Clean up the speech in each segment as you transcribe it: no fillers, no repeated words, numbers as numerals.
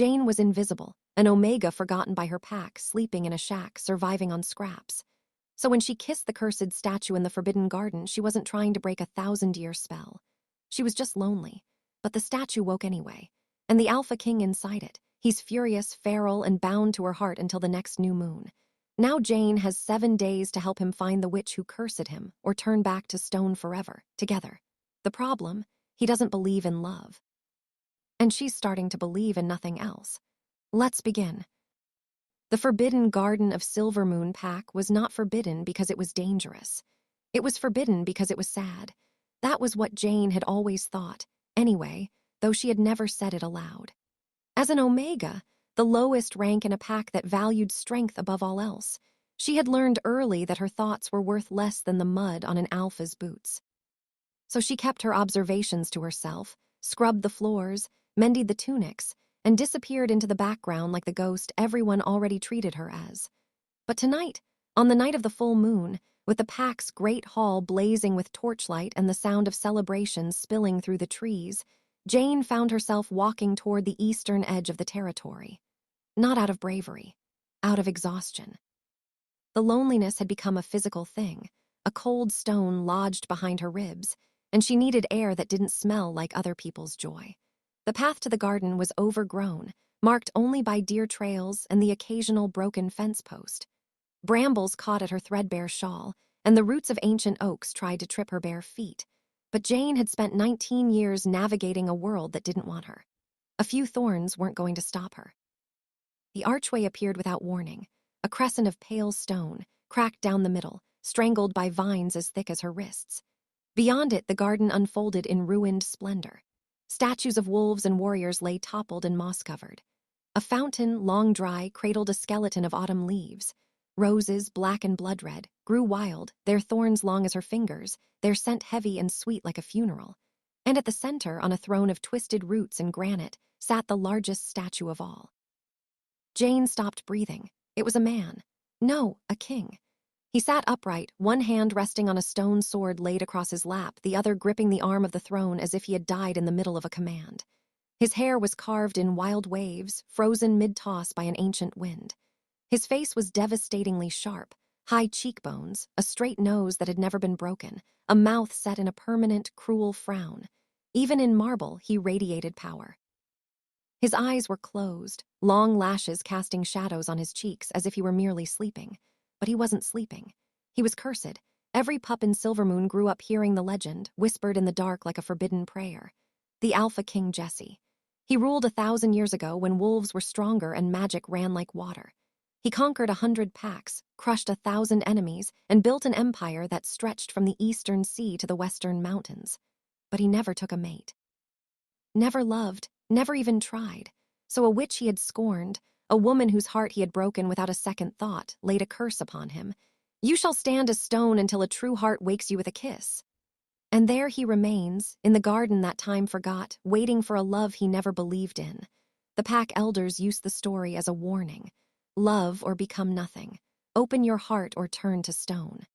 Jane was invisible, an Omega forgotten by her pack, sleeping in a shack, surviving on scraps. So when she kissed the cursed statue in the Forbidden Garden, she wasn't trying to break a 1,000-year spell. She was just lonely. But the statue woke anyway, and the Alpha King inside it, he's furious, feral, and bound to her heart until the next new moon. Now Jane has 7 days to help him find the witch who cursed him, or turn back to stone forever, together. The problem? He doesn't believe in love. And she's starting to believe in nothing else. Let's begin. The Forbidden Garden of Silvermoon Pack was not forbidden because it was dangerous. It was forbidden because it was sad. That was what Jane had always thought, anyway, though she had never said it aloud. As an Omega, the lowest rank in a pack that valued strength above all else, she had learned early that her thoughts were worth less than the mud on an Alpha's boots. So she kept her observations to herself, scrubbed the floors, mended the tunics, and disappeared into the background like the ghost everyone already treated her as. But tonight, on the night of the full moon, with the pack's great hall blazing with torchlight and the sound of celebrations spilling through the trees, Jane found herself walking toward the eastern edge of the territory. Not out of bravery, out of exhaustion. The loneliness had become a physical thing, a cold stone lodged behind her ribs, and she needed air that didn't smell like other people's joy. The path to the garden was overgrown, marked only by deer trails and the occasional broken fence post. Brambles caught at her threadbare shawl, and the roots of ancient oaks tried to trip her bare feet. But Jane had spent 19 years navigating a world that didn't want her. A few thorns weren't going to stop her. The archway appeared without warning, a crescent of pale stone, cracked down the middle, strangled by vines as thick as her wrists. Beyond it, the garden unfolded in ruined splendor. Statues of wolves and warriors lay toppled and moss-covered. A fountain, long dry, cradled a skeleton of autumn leaves. Roses, black and blood-red, grew wild, their thorns long as her fingers, their scent heavy and sweet like a funeral. And at the center, on a throne of twisted roots and granite, sat the largest statue of all. Jane stopped breathing. It was a man. No, a king. He sat upright, one hand resting on a stone sword laid across his lap, the other gripping the arm of the throne as if he had died in the middle of a command. His hair was carved in wild waves, frozen mid-toss by an ancient wind. His face was devastatingly sharp, high cheekbones, a straight nose that had never been broken, a mouth set in a permanent, cruel frown. Even in marble, he radiated power. His eyes were closed, long lashes casting shadows on his cheeks as if he were merely sleeping. But he wasn't sleeping. He was cursed. Every pup in Silvermoon grew up hearing the legend, whispered in the dark like a forbidden prayer. The Alpha King Jesse. He ruled 1,000 years ago when wolves were stronger and magic ran like water. He conquered 100 packs, crushed 1,000 enemies, and built an empire that stretched from the eastern sea to the western mountains. But he never took a mate. Never loved, never even tried. So a witch he had scorned, a woman whose heart he had broken without a second thought, laid a curse upon him. You shall stand as stone until a true heart wakes you with a kiss. And there he remains, in the garden that time forgot, waiting for a love he never believed in. The pack elders used the story as a warning. Love or become nothing. Open your heart or turn to stone.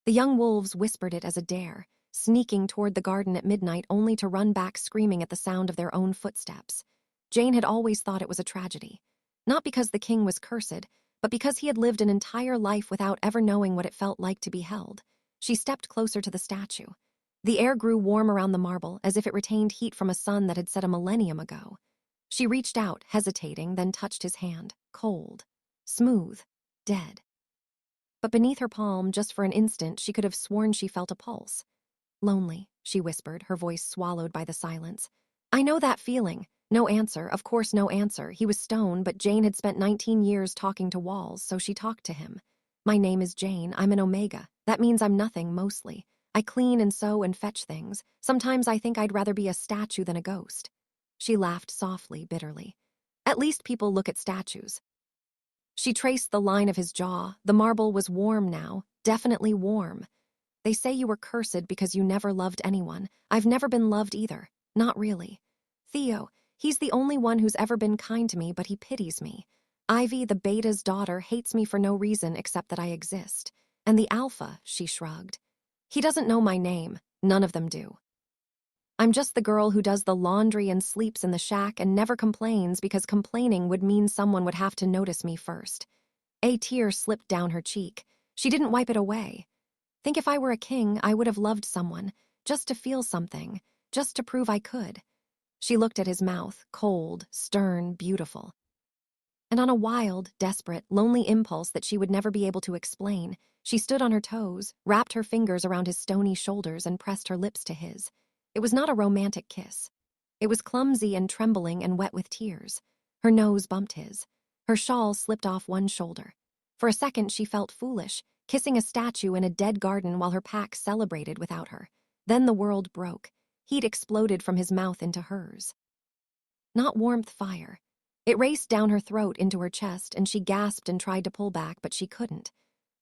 The young wolves whispered it as a dare, sneaking toward the garden at midnight only to run back screaming at the sound of their own footsteps. Jane had always thought it was a tragedy. Not because the king was cursed, but because he had lived an entire life without ever knowing what it felt like to be held. She stepped closer to the statue. The air grew warm around the marble, as if it retained heat from a sun that had set a millennium ago. She reached out, hesitating, then touched his hand, cold, smooth, dead. But beneath her palm, just for an instant, she could have sworn she felt a pulse. Lonely, she whispered, her voice swallowed by the silence. I know that feeling. No answer, of course no answer. He was stone, but Jane had spent 19 years talking to walls, so she talked to him. My name is Jane. I'm an Omega. That means I'm nothing, mostly. I clean and sew and fetch things. Sometimes I think I'd rather be a statue than a ghost. She laughed softly, bitterly. At least people look at statues. She traced the line of his jaw. The marble was warm now, definitely warm. They say you were cursed because you never loved anyone. I've never been loved either. Not really. Theo, he's the only one who's ever been kind to me, but he pities me. Ivy, the beta's daughter, hates me for no reason except that I exist. And the alpha, she shrugged. He doesn't know my name. None of them do. I'm just the girl who does the laundry and sleeps in the shack and never complains because complaining would mean someone would have to notice me first. A tear slipped down her cheek. She didn't wipe it away. Think if I were a king, I would have loved someone, just to feel something, just to prove I could. She looked at his mouth, cold, stern, beautiful. And on a wild, desperate, lonely impulse that she would never be able to explain, she stood on her toes, wrapped her fingers around his stony shoulders and pressed her lips to his. It was not a romantic kiss. It was clumsy and trembling and wet with tears. Her nose bumped his. Her shawl slipped off one shoulder. For a second she felt foolish, kissing a statue in a dead garden while her pack celebrated without her. Then the world broke. Heat exploded from his mouth into hers. Not warmth, fire. It raced down her throat into her chest, and she gasped and tried to pull back, but she couldn't.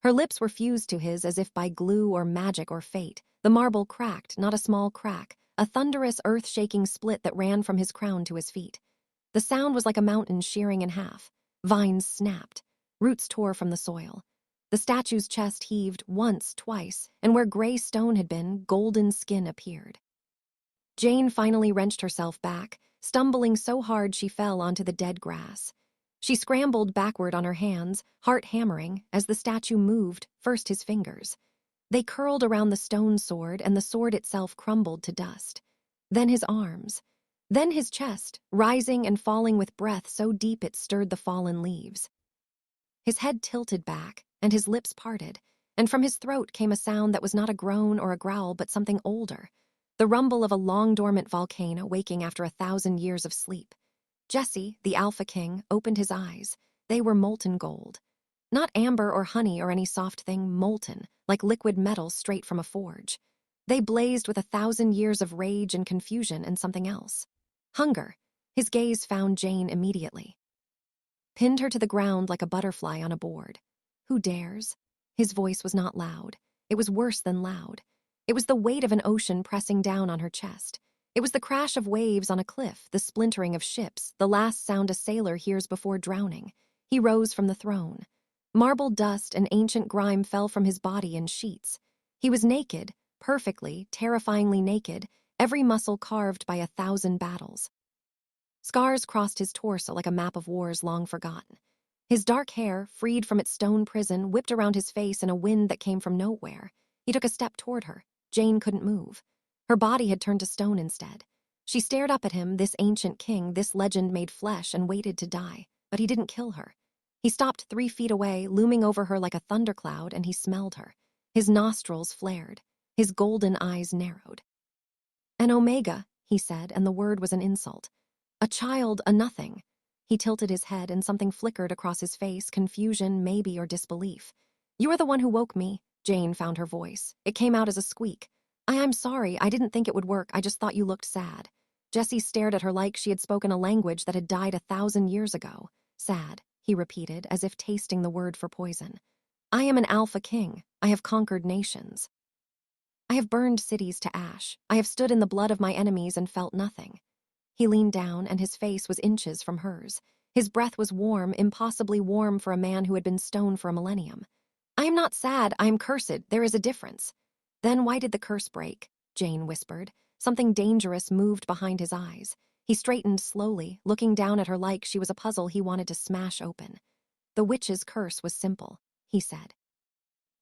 Her lips were fused to his as if by glue or magic or fate. The marble cracked, not a small crack, a thunderous, earth-shaking split that ran from his crown to his feet. The sound was like a mountain shearing in half. Vines snapped. Roots tore from the soil. The statue's chest heaved once, twice, and where gray stone had been, golden skin appeared. Jane finally wrenched herself back, stumbling so hard she fell onto the dead grass. She scrambled backward on her hands, heart hammering, as the statue moved, first his fingers. They curled around the stone sword, and the sword itself crumbled to dust. Then his arms. Then his chest, rising and falling with breath so deep it stirred the fallen leaves. His head tilted back, and his lips parted, and from his throat came a sound that was not a groan or a growl but something older, the rumble of a long-dormant volcano waking after 1,000 years of sleep. Jesse, the Alpha King, opened his eyes. They were molten gold. Not amber or honey or any soft thing, molten, like liquid metal straight from a forge. They blazed with 1,000 years of rage and confusion and something else. Hunger. His gaze found Jane immediately. Pinned her to the ground like a butterfly on a board. Who dares? His voice was not loud. It was worse than loud. It was the weight of an ocean pressing down on her chest. It was the crash of waves on a cliff, the splintering of ships, the last sound a sailor hears before drowning. He rose from the throne. Marble dust and ancient grime fell from his body in sheets. He was naked, perfectly, terrifyingly naked, every muscle carved by 1,000 battles. Scars crossed his torso like a map of wars long forgotten. His dark hair, freed from its stone prison, whipped around his face in a wind that came from nowhere. He took a step toward her. Jane couldn't move. Her body had turned to stone instead. She stared up at him, this ancient king, this legend made flesh, and waited to die. But he didn't kill her. He stopped 3 feet away, looming over her like a thundercloud, and he smelled her. His nostrils flared. His golden eyes narrowed. "An Omega," he said, and the word was an insult. "A child, a nothing." He tilted his head, and something flickered across his face, confusion, maybe, or disbelief. "You are the one who woke me." Jane found her voice. It came out as a squeak. I'm sorry, I didn't think it would work, I just thought you looked sad." Jessie stared at her like she had spoken a language that had died 1,000 years ago. "Sad," he repeated, as if tasting the word for poison. "I am an Alpha King. I have conquered nations. I have burned cities to ash. I have stood in the blood of my enemies and felt nothing." He leaned down, and his face was inches from hers. His breath was warm, impossibly warm for a man who had been stone for a millennium. "I am not sad, I am cursed. There is a difference." "Then why did the curse break?" Jane whispered. Something dangerous moved behind his eyes. He straightened slowly, looking down at her like she was a puzzle he wanted to smash open. "The witch's curse was simple," he said.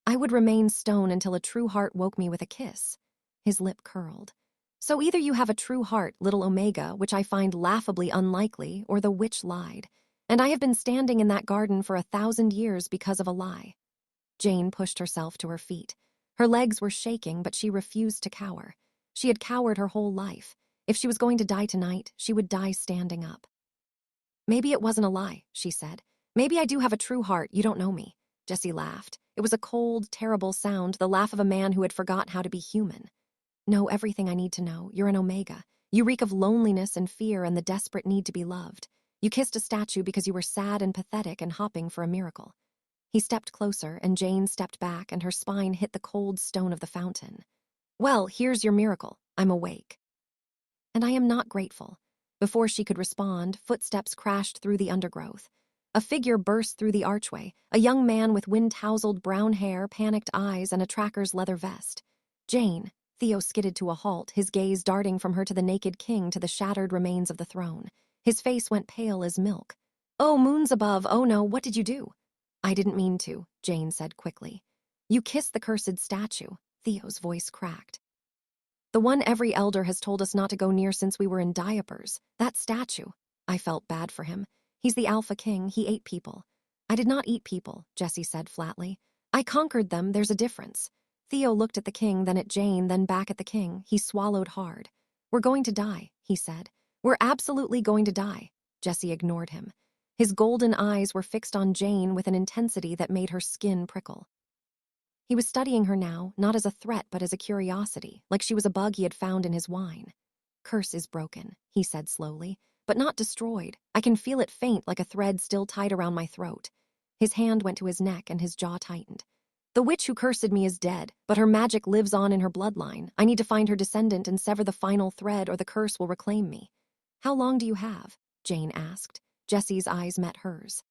"I would remain stone until a true heart woke me with a kiss." His lip curled. "So either you have a true heart, little Omega, which I find laughably unlikely, or the witch lied. And I have been standing in that garden for 1,000 years because of a lie." Jane pushed herself to her feet. Her legs were shaking, but she refused to cower. She had cowered her whole life. If she was going to die tonight, she would die standing up. "Maybe it wasn't a lie," she said. "Maybe I do have a true heart, you don't know me." Jessie laughed. It was a cold, terrible sound, the laugh of a man who had forgotten how to be human. "Know everything I need to know. You're an Omega. You reek of loneliness and fear and the desperate need to be loved. You kissed a statue because you were sad and pathetic and hopping for a miracle." He stepped closer, and Jane stepped back, and her spine hit the cold stone of the fountain. "Well, here's your miracle. I'm awake. And I am not grateful." Before she could respond, footsteps crashed through the undergrowth. A figure burst through the archway, a young man with wind-tousled brown hair, panicked eyes, and a tracker's leather vest. "Jane," Theo skidded to a halt, his gaze darting from her to the naked king to the shattered remains of the throne. His face went pale as milk. "Oh, moons above, oh no, what did you do?" "I didn't mean to," Jane said quickly. "You kissed the cursed statue." Theo's voice cracked. "The one every elder has told us not to go near since we were in diapers. That statue." I felt bad for him. "He's the Alpha King, he ate people." "I did not eat people," Jessie said flatly. "I conquered them, there's a difference." Theo looked at the king, then at Jane, then back at the king. He swallowed hard. "We're going to die," he said. "We're absolutely going to die." Jessie ignored him. His golden eyes were fixed on Jane with an intensity that made her skin prickle. He was studying her now, not as a threat but as a curiosity, like she was a bug he had found in his wine. "Curse is broken," he said slowly, "but not destroyed. I can feel it faint like a thread still tied around my throat." His hand went to his neck and his jaw tightened. "The witch who cursed me is dead, but her magic lives on in her bloodline. I need to find her descendant and sever the final thread or the curse will reclaim me." "How long do you have?" Jane asked. Jessie's eyes met hers.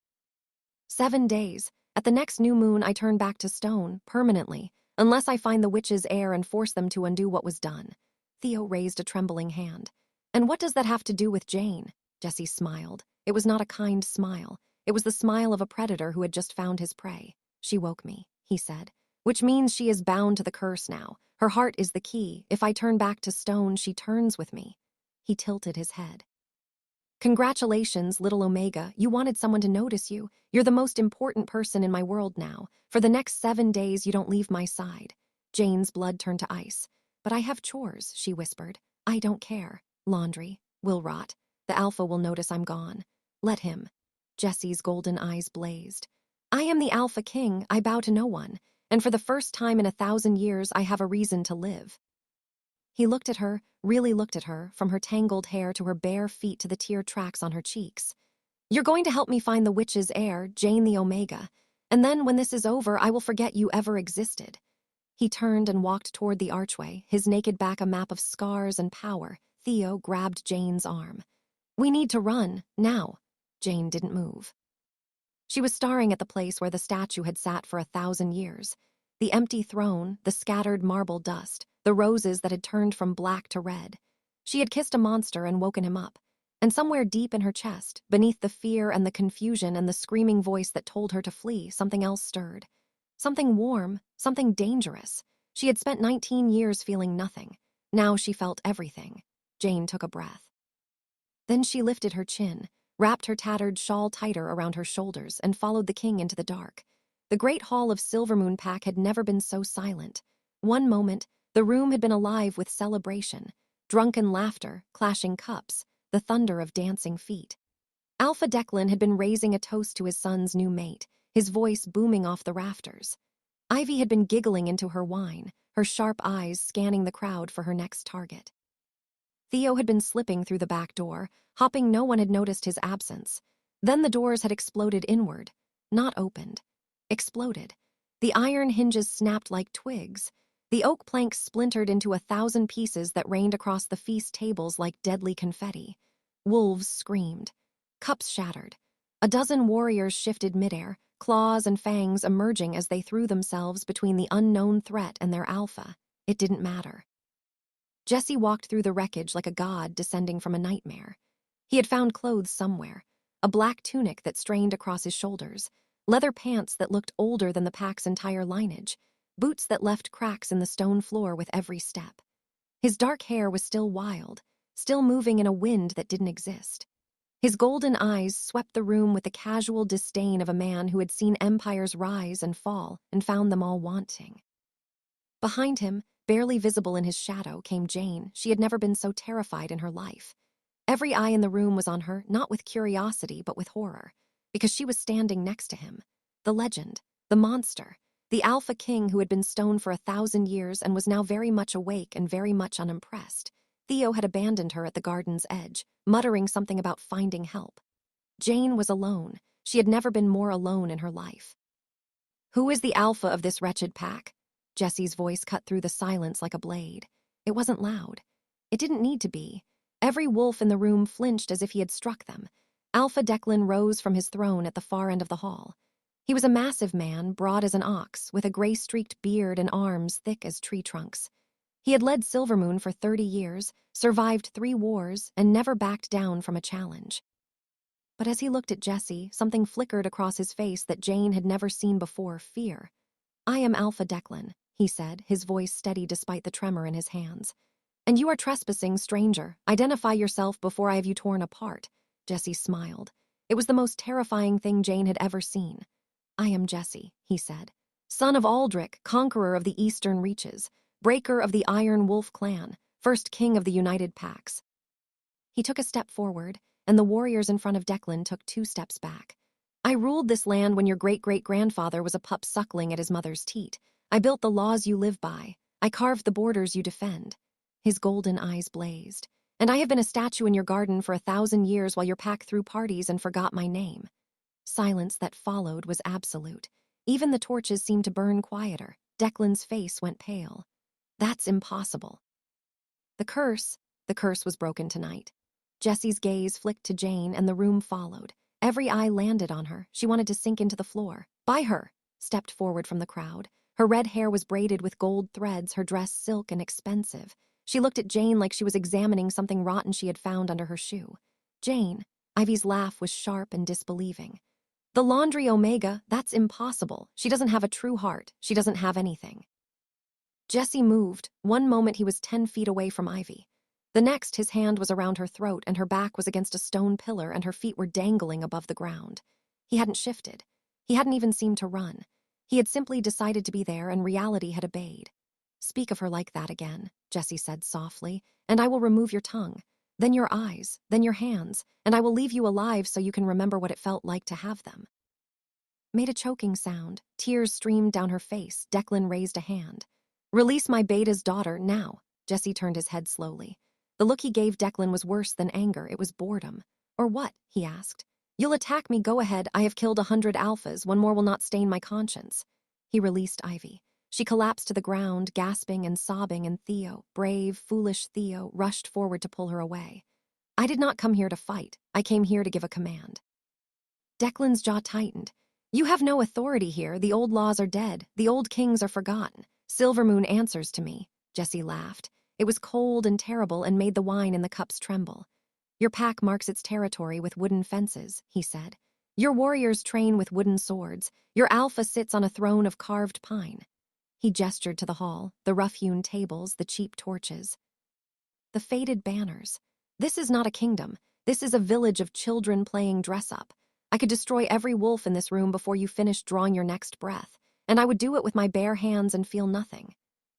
7 days. At the next new moon I turn back to stone, permanently, unless I find the witch's heir and force them to undo what was done. Theo raised a trembling hand. "And what does that have to do with Jane?" Jessie smiled. It was not a kind smile. It was the smile of a predator who had just found his prey. "She woke me," he said. "Which means she is bound to the curse now. Her heart is the key. If I turn back to stone, she turns with me." He tilted his head. "Congratulations, little Omega. You wanted someone to notice you. You're the most important person in my world now. For the next 7 days, you don't leave my side." Jane's blood turned to ice. "But I have chores," she whispered. "I don't care. Laundry. Will rot. The Alpha will notice I'm gone. Let him." Jessie's golden eyes blazed. "I am the Alpha King. I bow to no one. And for the first time in 1,000 years, I have a reason to live." He looked at her, really looked at her, from her tangled hair to her bare feet to the tear tracks on her cheeks. "You're going to help me find the witch's heir, Jane the Omega. And then, when this is over, I will forget you ever existed." He turned and walked toward the archway, his naked back a map of scars and power. Theo grabbed Jane's arm. "We need to run, now." Jane didn't move. She was staring at the place where the statue had sat for 1,000 years. The empty throne, the scattered marble dust, the roses that had turned from black to red. She had kissed a monster and woken him up. And somewhere deep in her chest, beneath the fear and the confusion and the screaming voice that told her to flee, something else stirred. Something warm, something dangerous. She had spent 19 years feeling nothing. Now she felt everything. Jane took a breath. Then she lifted her chin, wrapped her tattered shawl tighter around her shoulders, and followed the king into the dark. The great hall of Silvermoon Pack had never been so silent. One moment, the room had been alive with celebration. Drunken laughter, clashing cups, the thunder of dancing feet. Alpha Declan had been raising a toast to his son's new mate, his voice booming off the rafters. Ivy had been giggling into her wine, her sharp eyes scanning the crowd for her next target. Theo had been slipping through the back door, hopping. No one had noticed his absence. Then the doors had exploded inward, not opened. Exploded. The iron hinges snapped like twigs. The oak planks splintered into 1,000 pieces that rained across the feast tables like deadly confetti. Wolves screamed. Cups shattered. A dozen warriors shifted midair, claws and fangs emerging as they threw themselves between the unknown threat and their alpha. It didn't matter. Jessie walked through the wreckage like a god descending from a nightmare. He had found clothes somewhere, a black tunic that strained across his shoulders, leather pants that looked older than the pack's entire lineage, boots that left cracks in the stone floor with every step. His dark hair was still wild, still moving in a wind that didn't exist. His golden eyes swept the room with the casual disdain of a man who had seen empires rise and fall and found them all wanting. Behind him, barely visible in his shadow, came Jane. She had never been so terrified in her life. Every eye in the room was on her, not with curiosity but with horror, because she was standing next to him. The legend, the monster, the Alpha King who had been stoned for 1,000 years and was now very much awake and very much unimpressed. Theo had abandoned her at the garden's edge, muttering something about finding help. Jane was alone. She had never been more alone in her life. "Who is the alpha of this wretched pack?" Jessie's voice cut through the silence like a blade. It wasn't loud. It didn't need to be. Every wolf in the room flinched as if he had struck them. Alpha Declan rose from his throne at the far end of the hall. He was a massive man, broad as an ox, with a gray-streaked beard and arms thick as tree trunks. He had led Silvermoon for 30 years, survived 3 wars, and never backed down from a challenge. But as he looked at Jesse, something flickered across his face that Jane had never seen before: fear. "I am Alpha Declan," he said, his voice steady despite the tremor in his hands. "And you are trespassing, stranger. Identify yourself before I have you torn apart." Jesse smiled. It was the most terrifying thing Jane had ever seen. "I am Jesse," he said. "Son of Aldrich, conqueror of the Eastern Reaches, breaker of the Iron Wolf clan, first king of the United Packs." He took a step forward, and the warriors in front of Declan took 2 steps back. "I ruled this land when your great-great-grandfather was a pup suckling at his mother's teat. I built the laws you live by. I carved the borders you defend." His golden eyes blazed. "And I have been a statue in your garden for 1,000 years while your pack threw parties and forgot my name." Silence that followed was absolute. Even the torches seemed to burn quieter. Declan's face went pale. "That's impossible." The curse was broken tonight. Jesse's gaze flicked to Jane, and the room followed. Every eye landed on her. She wanted to sink into the floor. "By her!" stepped forward from the crowd. Her red hair was braided with gold threads, her dress silk and expensive. She looked at Jane like she was examining something rotten she had found under her shoe. "Jane." Ivy's laugh was sharp and disbelieving. "The laundry Omega, that's impossible. She doesn't have a true heart. She doesn't have anything." Jesse moved. One moment he was 10 feet away from Ivy. The next, his hand was around her throat, and her back was against a stone pillar, and her feet were dangling above the ground. He hadn't shifted. He hadn't even seemed to run. He had simply decided to be there, and reality had obeyed. "Speak of her like that again," Jesse said softly, "and I will remove your tongue. Then your eyes, then your hands, and I will leave you alive so you can remember what it felt like to have them." Made a choking sound. Tears streamed down her face. Declan raised a hand. "Release my beta's daughter, now." Jesse turned his head slowly. The look he gave Declan was worse than anger. It was boredom. "Or what?" he asked. "You'll attack me, go ahead. I have killed 100 alphas. One more will not stain my conscience." He released Ivy. She collapsed to the ground, gasping and sobbing, and Theo, brave, foolish Theo, rushed forward to pull her away. "I did not come here to fight. I came here to give a command." Declan's jaw tightened. "You have no authority here. The old laws are dead. The old kings are forgotten. Silvermoon answers to me." Jesse laughed. It was cold and terrible and made the wine in the cups tremble. "Your pack marks its territory with wooden fences," he said. "Your warriors train with wooden swords. Your alpha sits on a throne of carved pine." He gestured to the hall, the rough-hewn tables, the cheap torches, the faded banners. "This is not a kingdom. This is a village of children playing dress-up. I could destroy every wolf in this room before you finished drawing your next breath, and I would do it with my bare hands and feel nothing."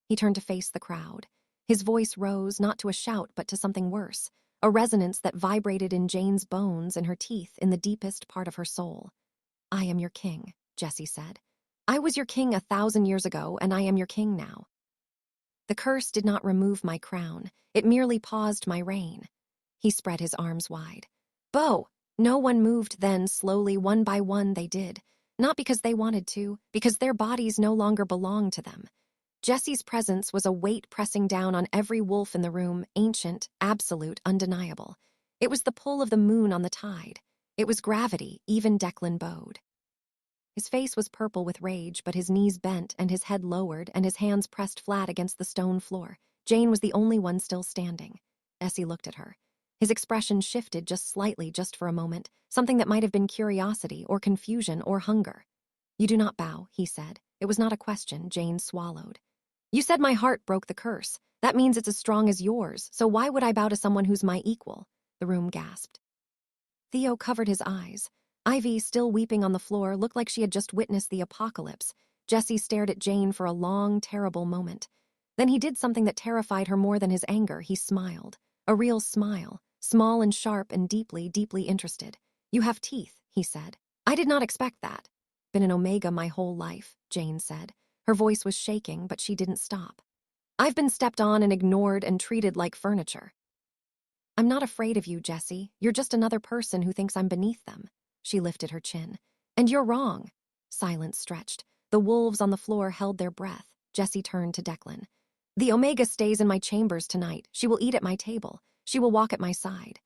He turned to face the crowd. His voice rose, not to a shout, but to something worse, a resonance that vibrated in Jane's bones, in her teeth, in the deepest part of her soul. "I am your king," Jesse said. "I was your king 1,000 years ago, and I am your king now. The curse did not remove my crown. It merely paused my reign." He spread his arms wide. "Bo!" No one moved then. Slowly, one by one, they did. Not because they wanted to, because their bodies no longer belonged to them. Jesse's presence was a weight pressing down on every wolf in the room, ancient, absolute, undeniable. It was the pull of the moon on the tide. It was gravity. Even Declan bowed. His face was purple with rage, but his knees bent and his head lowered and his hands pressed flat against the stone floor. Jane was the only one still standing. Jesse looked at her. His expression shifted just slightly, just for a moment, something that might have been curiosity or confusion or hunger. "You do not bow," he said. It was not a question. Jane swallowed. "You said my heart broke the curse. That means it's as strong as yours, so why would I bow to someone who's my equal?" The room gasped. Theo covered his eyes. Ivy, still weeping on the floor, looked like she had just witnessed the apocalypse. Jesse stared at Jane for a long, terrible moment. Then he did something that terrified her more than his anger. He smiled. A real smile. Small and sharp and deeply, deeply interested. "You have teeth," he said. "I did not expect that." "Been an Omega my whole life," Jane said. Her voice was shaking, but she didn't stop. "I've been stepped on and ignored and treated like furniture." "I'm not afraid of you, Jesse. You're just another person who thinks I'm beneath them." She lifted her chin. "And you're wrong." Silence stretched. The wolves on the floor held their breath. Jesse turned to Declan. "The Omega stays in my chambers tonight. She will eat at my table. She will walk at my side."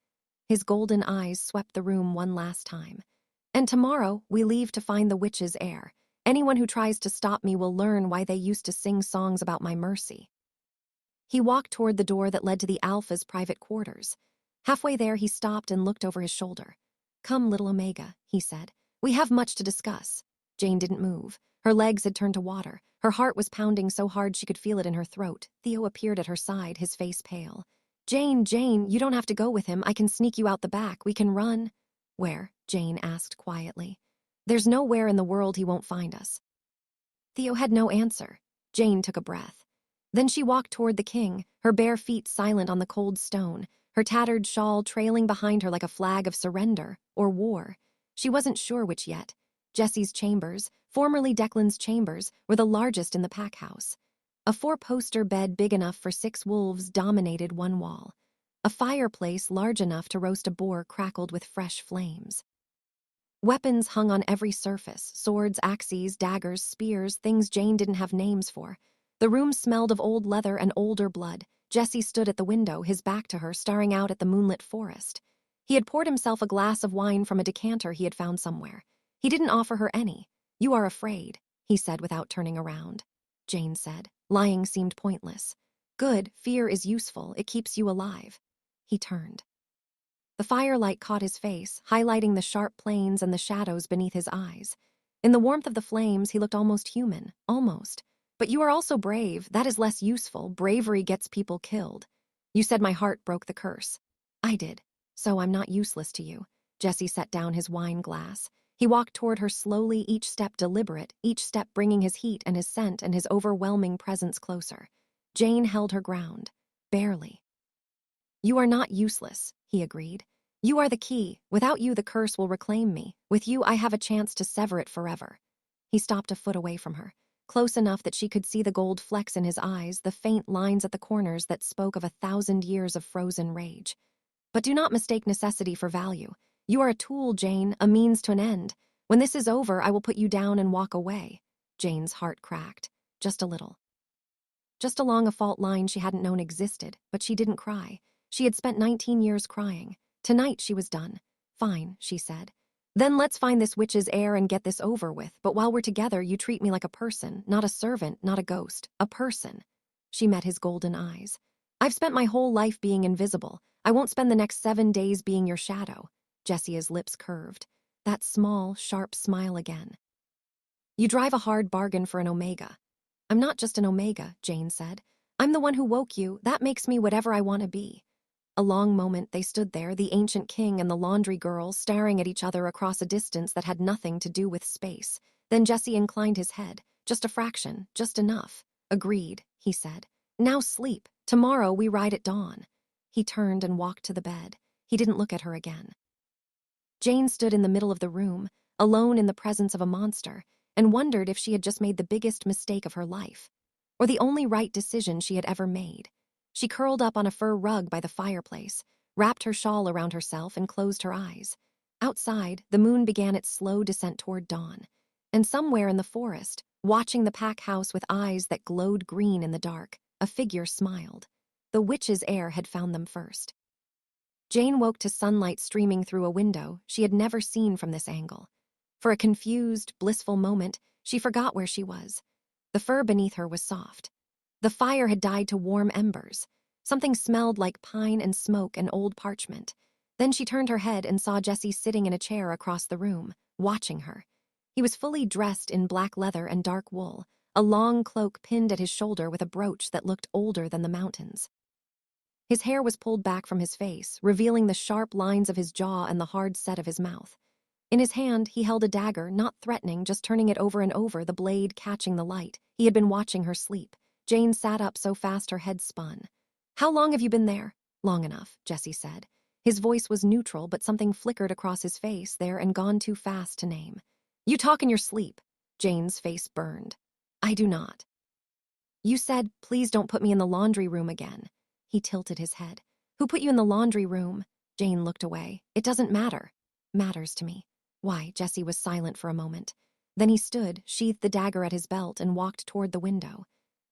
His golden eyes swept the room one last time. "And tomorrow, we leave to find the witch's heir. Anyone who tries to stop me will learn why they used to sing songs about my mercy." He walked toward the door that led to the Alpha's private quarters. Halfway there, he stopped and looked over his shoulder. "Come, little Omega," he said. "We have much to discuss." Jane didn't move. Her legs had turned to water. Her heart was pounding so hard she could feel it in her throat. Theo appeared at her side, his face pale. Jane, you don't have to go with him. I can sneak you out the back. We can run." "Where?" Jane asked quietly. "There's nowhere in the world he won't find us." Theo had no answer. Jane took a breath. Then she walked toward the king, her bare feet silent on the cold stone, her tattered shawl trailing behind her like a flag of surrender or war. She wasn't sure which yet. Jesse's chambers, formerly Declan's chambers, were the largest in the pack house. A 4-poster bed big enough for 6 wolves dominated one wall. A fireplace large enough to roast a boar crackled with fresh flames. Weapons hung on every surface: swords, axes, daggers, spears, things Jane didn't have names for. The room smelled of old leather and older blood. Jesse stood at the window, his back to her, staring out at the moonlit forest. He had poured himself a glass of wine from a decanter he had found somewhere. He didn't offer her any. "You are afraid," he said without turning around. Jane said. Lying seemed pointless. "Good, fear is useful. It keeps you alive." He turned. The firelight caught his face, highlighting the sharp planes and the shadows beneath his eyes. In the warmth of the flames, he looked almost human, almost. "But you are also brave. That is less useful. Bravery gets people killed. You said my heart broke the curse." "I did. So I'm not useless to you." Jesse set down his wine glass. He walked toward her slowly, each step deliberate, each step bringing his heat and his scent and his overwhelming presence closer. Jane held her ground. Barely. "You are not useless," he agreed. "You are the key. Without you, the curse will reclaim me. With you, I have a chance to sever it forever." He stopped a foot away from her, close enough that she could see the gold flecks in his eyes, the faint lines at the corners that spoke of 1,000 years of frozen rage. "But do not mistake necessity for value. You are a tool, Jane, a means to an end. When this is over, I will put you down and walk away." Jane's heart cracked, just a little. Just along a fault line she hadn't known existed, but she didn't cry. She had spent 19 years crying. Tonight she was done. "Fine," she said. "Then let's find this witch's heir and get this over with, but while we're together, you treat me like a person, not a servant, not a ghost, a person." She met his golden eyes. "I've spent my whole life being invisible. I won't spend the next 7 days being your shadow." Jessia's lips curved. That small, sharp smile again. "You drive a hard bargain for an Omega." "I'm not just an Omega," Jane said. "I'm the one who woke you. That makes me whatever I want to be." A long moment they stood there, the ancient king and the laundry girl, staring at each other across a distance that had nothing to do with space. Then Jesse inclined his head. "Just a fraction, just enough." "Agreed," he said. "Now sleep. Tomorrow we ride at dawn." He turned and walked to the bed. He didn't look at her again. Jane stood in the middle of the room, alone in the presence of a monster, and wondered if she had just made the biggest mistake of her life, or the only right decision she had ever made. She curled up on a fur rug by the fireplace, wrapped her shawl around herself, and closed her eyes. Outside, the moon began its slow descent toward dawn, and somewhere in the forest, watching the pack house with eyes that glowed green in the dark, a figure smiled. The witch's heir had found them first. Jane woke to sunlight streaming through a window she had never seen from this angle. For a confused, blissful moment, she forgot where she was. The fur beneath her was soft. The fire had died to warm embers. Something smelled like pine and smoke and old parchment. Then she turned her head and saw Jesse sitting in a chair across the room, watching her. He was fully dressed in black leather and dark wool, a long cloak pinned at his shoulder with a brooch that looked older than the mountains. His hair was pulled back from his face, revealing the sharp lines of his jaw and the hard set of his mouth. In his hand, he held a dagger, not threatening, just turning it over and over, the blade catching the light. He had been watching her sleep. Jane sat up so fast her head spun. "How long have you been there?" "Long enough," Jesse said. His voice was neutral, but something flickered across his face there and gone too fast to name. "You talk in your sleep." Jane's face burned. "I do not." "You said, 'Please don't put me in the laundry room again.'" He tilted his head. "Who put you in the laundry room?" Jane looked away. "It doesn't matter." "Matters to me." "Why?" Jesse was silent for a moment. Then he stood, sheathed the dagger at his belt, and walked toward the window.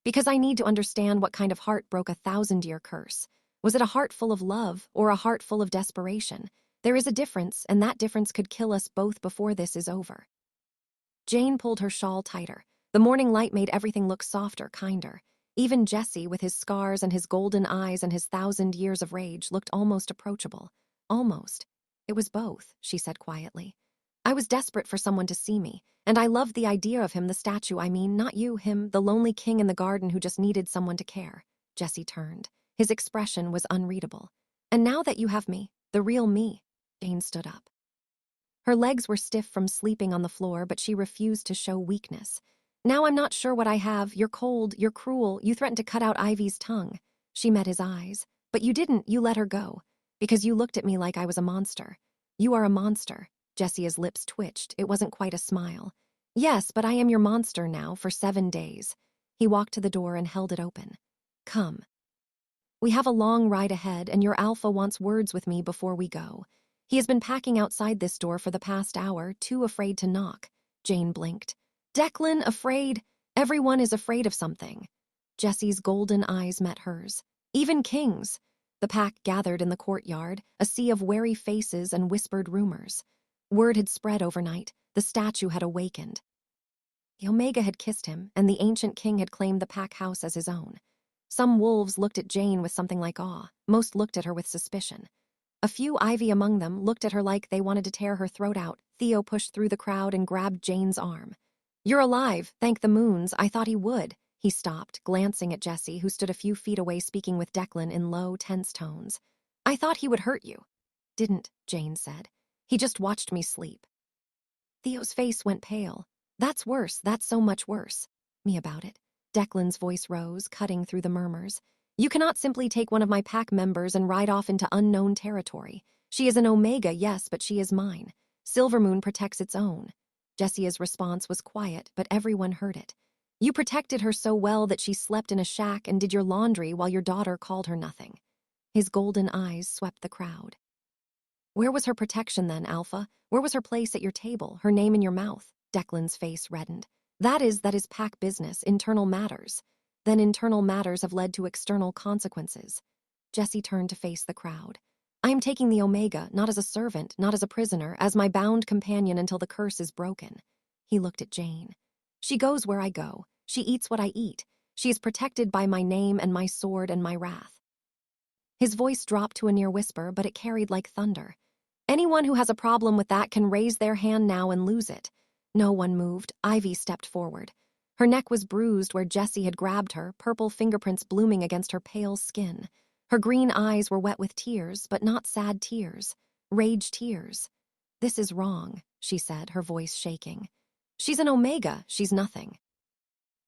"Because I need to understand what kind of heart broke a 1,000-year curse. Was it a heart full of love or a heart full of desperation? There is a difference, and that difference could kill us both before this is over." Jane pulled her shawl tighter. The morning light made everything look softer, kinder. Even Jesse, with his scars and his golden eyes and his 1,000 years of rage, looked almost approachable. Almost. It was both, she said quietly. I was desperate for someone to see me, and I loved the idea of him, the statue, I mean, not you, him, the lonely king in the garden who just needed someone to care. Jesse turned. His expression was unreadable. And now that you have me, the real me, Jane stood up. Her legs were stiff from sleeping on the floor, but she refused to show weakness. Now I'm not sure what I have. You're cold, you're cruel, you threatened to cut out Ivy's tongue. She met his eyes. But you didn't, you let her go. Because you looked at me like I was a monster. You are a monster. Jesse's lips twitched. It wasn't quite a smile. Yes, but I am your monster now for 7 days. He walked to the door and held it open. Come. We have a long ride ahead, and your alpha wants words with me before we go. He has been packing outside this door for the past hour, too afraid to knock. Jane blinked. Declan, afraid? Everyone is afraid of something. Jesse's golden eyes met hers. Even kings. The pack gathered in the courtyard, a sea of wary faces and whispered rumors. Word had spread overnight. The statue had awakened. The Omega had kissed him, and the ancient king had claimed the pack house as his own. Some wolves looked at Jane with something like awe. Most looked at her with suspicion. A few, Ivy among them, looked at her like they wanted to tear her throat out. Theo pushed through the crowd and grabbed Jane's arm. You're alive, thank the moons, I thought he would. He stopped, glancing at Jesse, who stood a few feet away speaking with Declan in low, tense tones. I thought he would hurt you. Didn't, Jane said. He just watched me sleep. Theo's face went pale. That's worse, that's so much worse. Me about it. Declan's voice rose, cutting through the murmurs. You cannot simply take one of my pack members and ride off into unknown territory. She is an Omega, yes, but she is mine. Silvermoon protects its own. Jesse's response was quiet, but everyone heard it. You protected her so well that she slept in a shack and did your laundry while your daughter called her nothing. His golden eyes swept the crowd. Where was her protection then, Alpha? Where was her place at your table, her name in your mouth? Declan's face reddened. That is pack business, internal matters. Then internal matters have led to external consequences. Jesse turned to face the crowd. I am taking the Omega, not as a servant, not as a prisoner, as my bound companion until the curse is broken. He looked at Jane. She goes where I go. She eats what I eat. She is protected by my name and my sword and my wrath. His voice dropped to a near whisper, but it carried like thunder. Anyone who has a problem with that can raise their hand now and lose it. No one moved. Ivy stepped forward. Her neck was bruised where Jesse had grabbed her, purple fingerprints blooming against her pale skin. Her green eyes were wet with tears, but not sad tears. Rage tears. This is wrong, she said, her voice shaking. She's an Omega, she's nothing.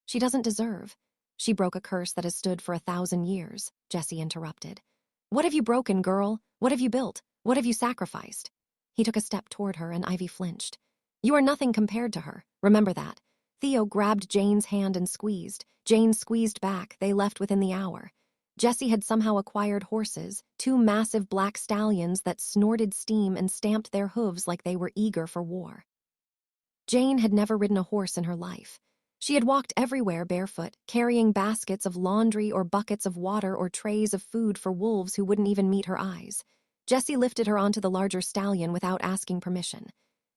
She doesn't deserve. She broke a curse that has stood for 1,000 years, Jesse interrupted. What have you broken, girl? What have you built? What have you sacrificed? He took a step toward her and Ivy flinched. You are nothing compared to her, remember that. Theo grabbed Jane's hand and squeezed. Jane squeezed back, they left within the hour. Jesse had somehow acquired horses, 2 massive black stallions that snorted steam and stamped their hooves like they were eager for war. Jane had never ridden a horse in her life. She had walked everywhere barefoot, carrying baskets of laundry or buckets of water or trays of food for wolves who wouldn't even meet her eyes. Jesse lifted her onto the larger stallion without asking permission.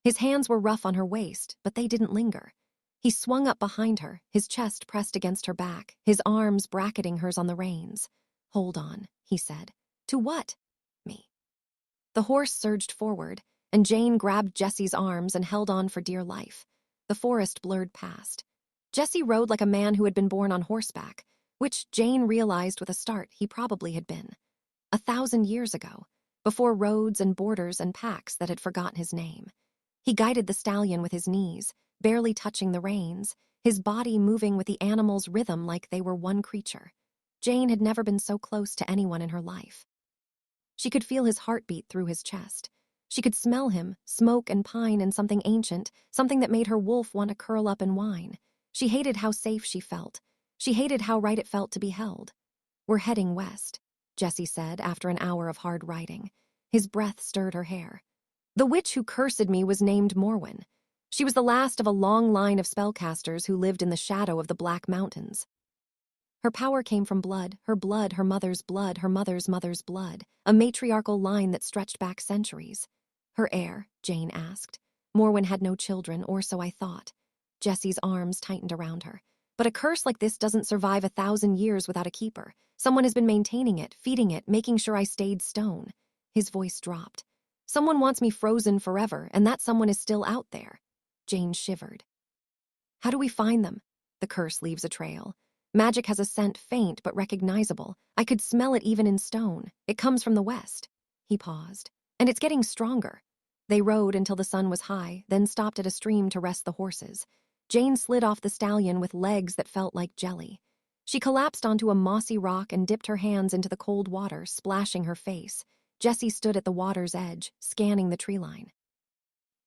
His hands were rough on her waist, but they didn't linger. He swung up behind her, his chest pressed against her back, his arms bracketing hers on the reins. Hold on, he said. To what? Me. The horse surged forward, and Jane grabbed Jesse's arms and held on for dear life. The forest blurred past. Jesse rode like a man who had been born on horseback, which Jane realized with a start he probably had been. 1,000 years ago, before roads and borders and packs that had forgotten his name. He guided the stallion with his knees, barely touching the reins, his body moving with the animal's rhythm like they were one creature. Jane had never been so close to anyone in her life. She could feel his heartbeat through his chest. She could smell him, smoke and pine and something ancient, something that made her wolf want to curl up and whine. She hated how safe she felt. She hated how right it felt to be held. We're heading west, Jesse said after an hour of hard riding. His breath stirred her hair. The witch who cursed me was named Morwen. She was the last of a long line of spellcasters who lived in the shadow of the Black Mountains. Her power came from blood, her mother's blood, her mother's mother's blood, a matriarchal line that stretched back centuries. Her heir, Jane asked. Morwen had no children, or so I thought. Jesse's arms tightened around her. But a curse like this doesn't survive 1,000 years without a keeper. Someone has been maintaining it, feeding it, making sure I stayed stone. His voice dropped. Someone wants me frozen forever, and that someone is still out there. Jane shivered. How do we find them? The curse leaves a trail. Magic has a scent faint but recognizable. I could smell it even in stone. It comes from the west. He paused. And it's getting stronger. They rode until the sun was high, then stopped at a stream to rest the horses. Jane slid off the stallion with legs that felt like jelly. She collapsed onto a mossy rock and dipped her hands into the cold water, splashing her face. Jesse stood at the water's edge, scanning the tree line.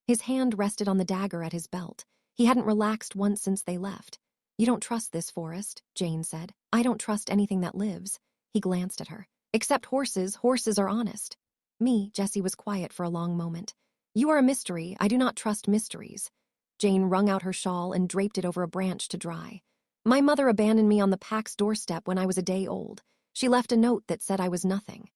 His hand rested on the dagger at his belt. He hadn't relaxed once since they left. You don't trust this forest, Jane said. I don't trust anything that lives. He glanced at her. Except horses. Horses are honest. Me, Jesse was quiet for a long moment. You are a mystery. I do not trust mysteries. Jane wrung out her shawl and draped it over a branch to dry. My mother abandoned me on the pack's doorstep when I was a day old. She left a note that said I was nothing.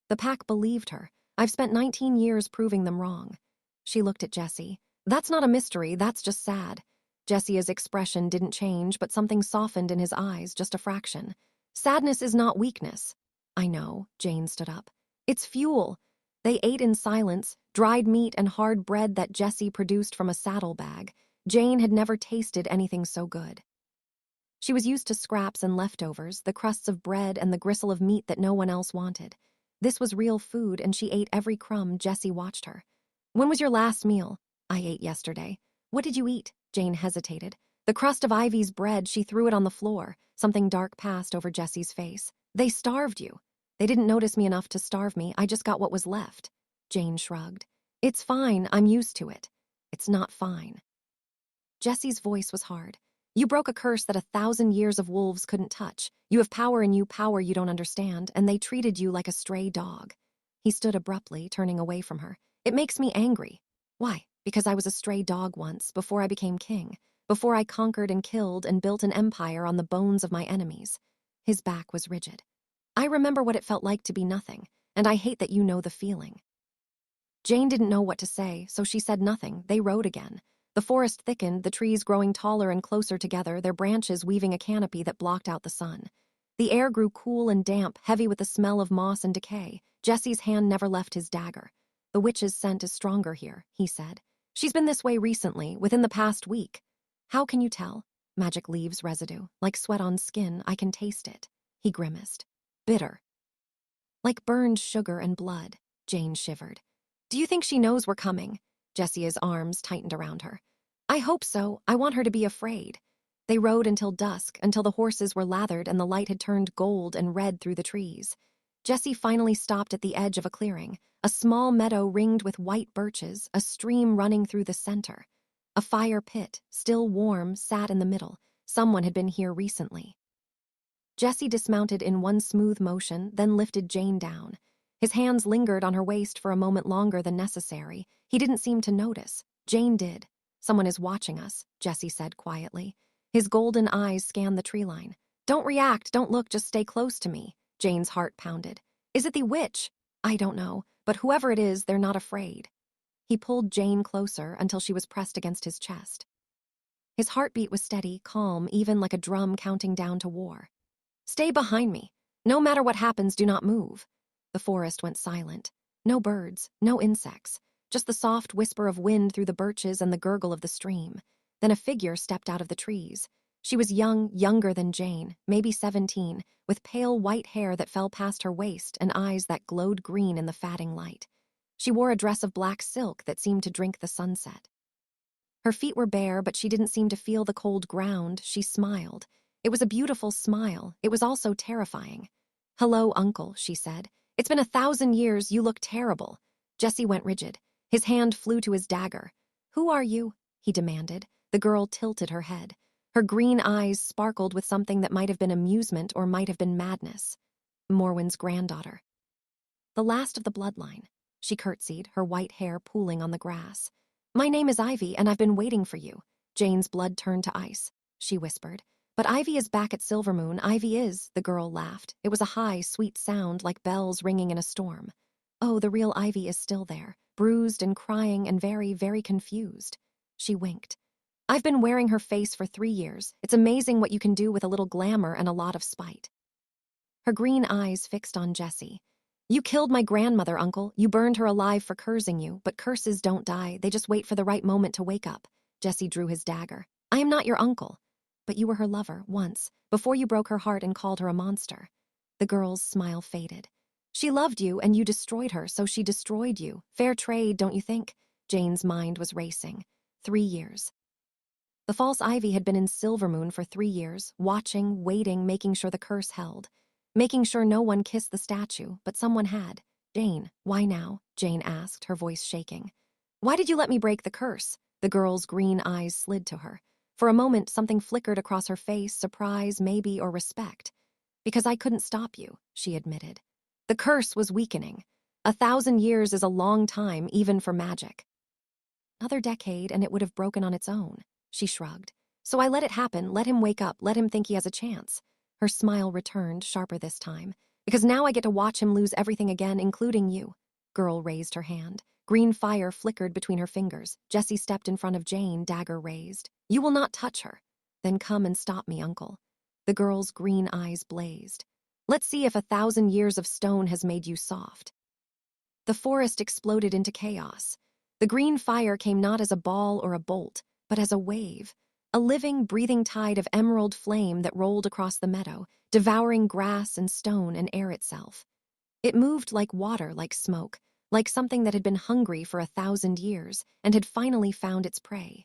The pack believed her. I've spent 19 years proving them wrong. She looked at Jesse. That's not a mystery, that's just sad. Jesse's expression didn't change, but something softened in his eyes, just a fraction. Sadness is not weakness. I know, Jane stood up. It's fuel. They ate in silence, dried meat and hard bread that Jesse produced from a saddlebag. Jane had never tasted anything so good. She was used to scraps and leftovers, the crusts of bread and the gristle of meat that no one else wanted. This was real food, and she ate every crumb. Jesse watched her. When was your last meal? I ate yesterday. What did you eat? Jane hesitated. The crust of Ivy's bread. She threw it on the floor. Something dark passed over Jesse's face. They starved you. They didn't notice me enough to starve me. I just got what was left. Jane shrugged. It's fine. I'm used to it. It's not fine. Jesse's voice was hard. You broke a curse that 1,000 years of wolves couldn't touch. You have power in you, power you don't understand, and they treated you like a stray dog. He stood abruptly, turning away from her. It makes me angry. Why? Because I was a stray dog once, before I became king, before I conquered and killed and built an empire on the bones of my enemies. His back was rigid. I remember what it felt like to be nothing, and I hate that you know the feeling. Jane didn't know what to say, so she said nothing. They rode again. The forest thickened, the trees growing taller and closer together, their branches weaving a canopy that blocked out the sun. The air grew cool and damp, heavy with the smell of moss and decay. Jesse's hand never left his dagger. The witch's scent is stronger here, he said. She's been this way recently, within the past week. How can you tell? Magic leaves residue. Like sweat on skin, I can taste it. He grimaced. Bitter. Like burned sugar and blood. Jane shivered. Do you think she knows we're coming? Jesse's arms tightened around her. I hope so. I want her to be afraid. They rode until dusk, until the horses were lathered and the light had turned gold and red through the trees. Jesse finally stopped at the edge of a clearing, a small meadow ringed with white birches, a stream running through the center. A fire pit, still warm, sat in the middle. Someone had been here recently. Jesse dismounted in one smooth motion, then lifted Jane down. His hands lingered on her waist for a moment longer than necessary. He didn't seem to notice. Jane did. Someone is watching us, Jesse said quietly. His golden eyes scanned the tree line. Don't react, don't look, just stay close to me. Jane's heart pounded. Is it the witch? I don't know, but whoever it is, they're not afraid. He pulled Jane closer until she was pressed against his chest. His heartbeat was steady, calm, even like a drum counting down to war. Stay behind me. No matter what happens, do not move. The forest went silent. No birds, no insects, just the soft whisper of wind through the birches and the gurgle of the stream. Then a figure stepped out of the trees. She was young, younger than Jane, maybe 17, with pale white hair that fell past her waist and eyes that glowed green in the fatting light. She wore a dress of black silk that seemed to drink the sunset. Her feet were bare, but she didn't seem to feel the cold ground. She smiled. It was a beautiful smile. It was also terrifying. Hello, uncle, she said. It's been 1,000 years. You look terrible. Jesse went rigid. His hand flew to his dagger. Who are you? He demanded. The girl tilted her head. Her green eyes sparkled with something that might have been amusement or might have been madness. Morwen's granddaughter. The last of the bloodline. She curtsied, her white hair pooling on the grass. My name is Ivy, and I've been waiting for you. Jane's blood turned to ice. She whispered. But Ivy is back at Silvermoon. Ivy is, the girl laughed. It was a high, sweet sound like bells ringing in a storm. Oh, the real Ivy is still there, bruised and crying and very, very confused. She winked. I've been wearing her face for 3 years. It's amazing what you can do with a little glamour and a lot of spite. Her green eyes fixed on Jesse. You killed my grandmother, Uncle. You burned her alive for cursing you, but curses don't die. They just wait for the right moment to wake up. Jesse drew his dagger. I am not your uncle. But you were her lover, once, before you broke her heart and called her a monster. The girl's smile faded. She loved you, and you destroyed her, so she destroyed you. Fair trade, don't you think? Jane's mind was racing. 3 years. The false ivy had been in Silvermoon for 3 years, watching, waiting, making sure the curse held. Making sure no one kissed the statue, but someone had. Jane, why now? Jane asked, her voice shaking. Why did you let me break the curse? The girl's green eyes slid to her. For a moment, something flickered across her face, surprise, maybe, or respect. Because I couldn't stop you, she admitted. The curse was weakening. 1,000 years is a long time, even for magic. Another decade, and it would have broken on its own. She shrugged. So I let it happen, let him wake up, let him think he has a chance. Her smile returned, sharper this time. Because now I get to watch him lose everything again, including you. Girl raised her hand. Green fire flickered between her fingers. Jessie stepped in front of Jane, dagger raised. You will not touch her. Then come and stop me, Uncle. The girl's green eyes blazed. Let's see if 1,000 years of stone has made you soft. The forest exploded into chaos. The green fire came not as a ball or a bolt, but as a wave. A living, breathing tide of emerald flame that rolled across the meadow, devouring grass and stone and air itself. It moved like water, like smoke, like something that had been hungry for 1,000 years and had finally found its prey.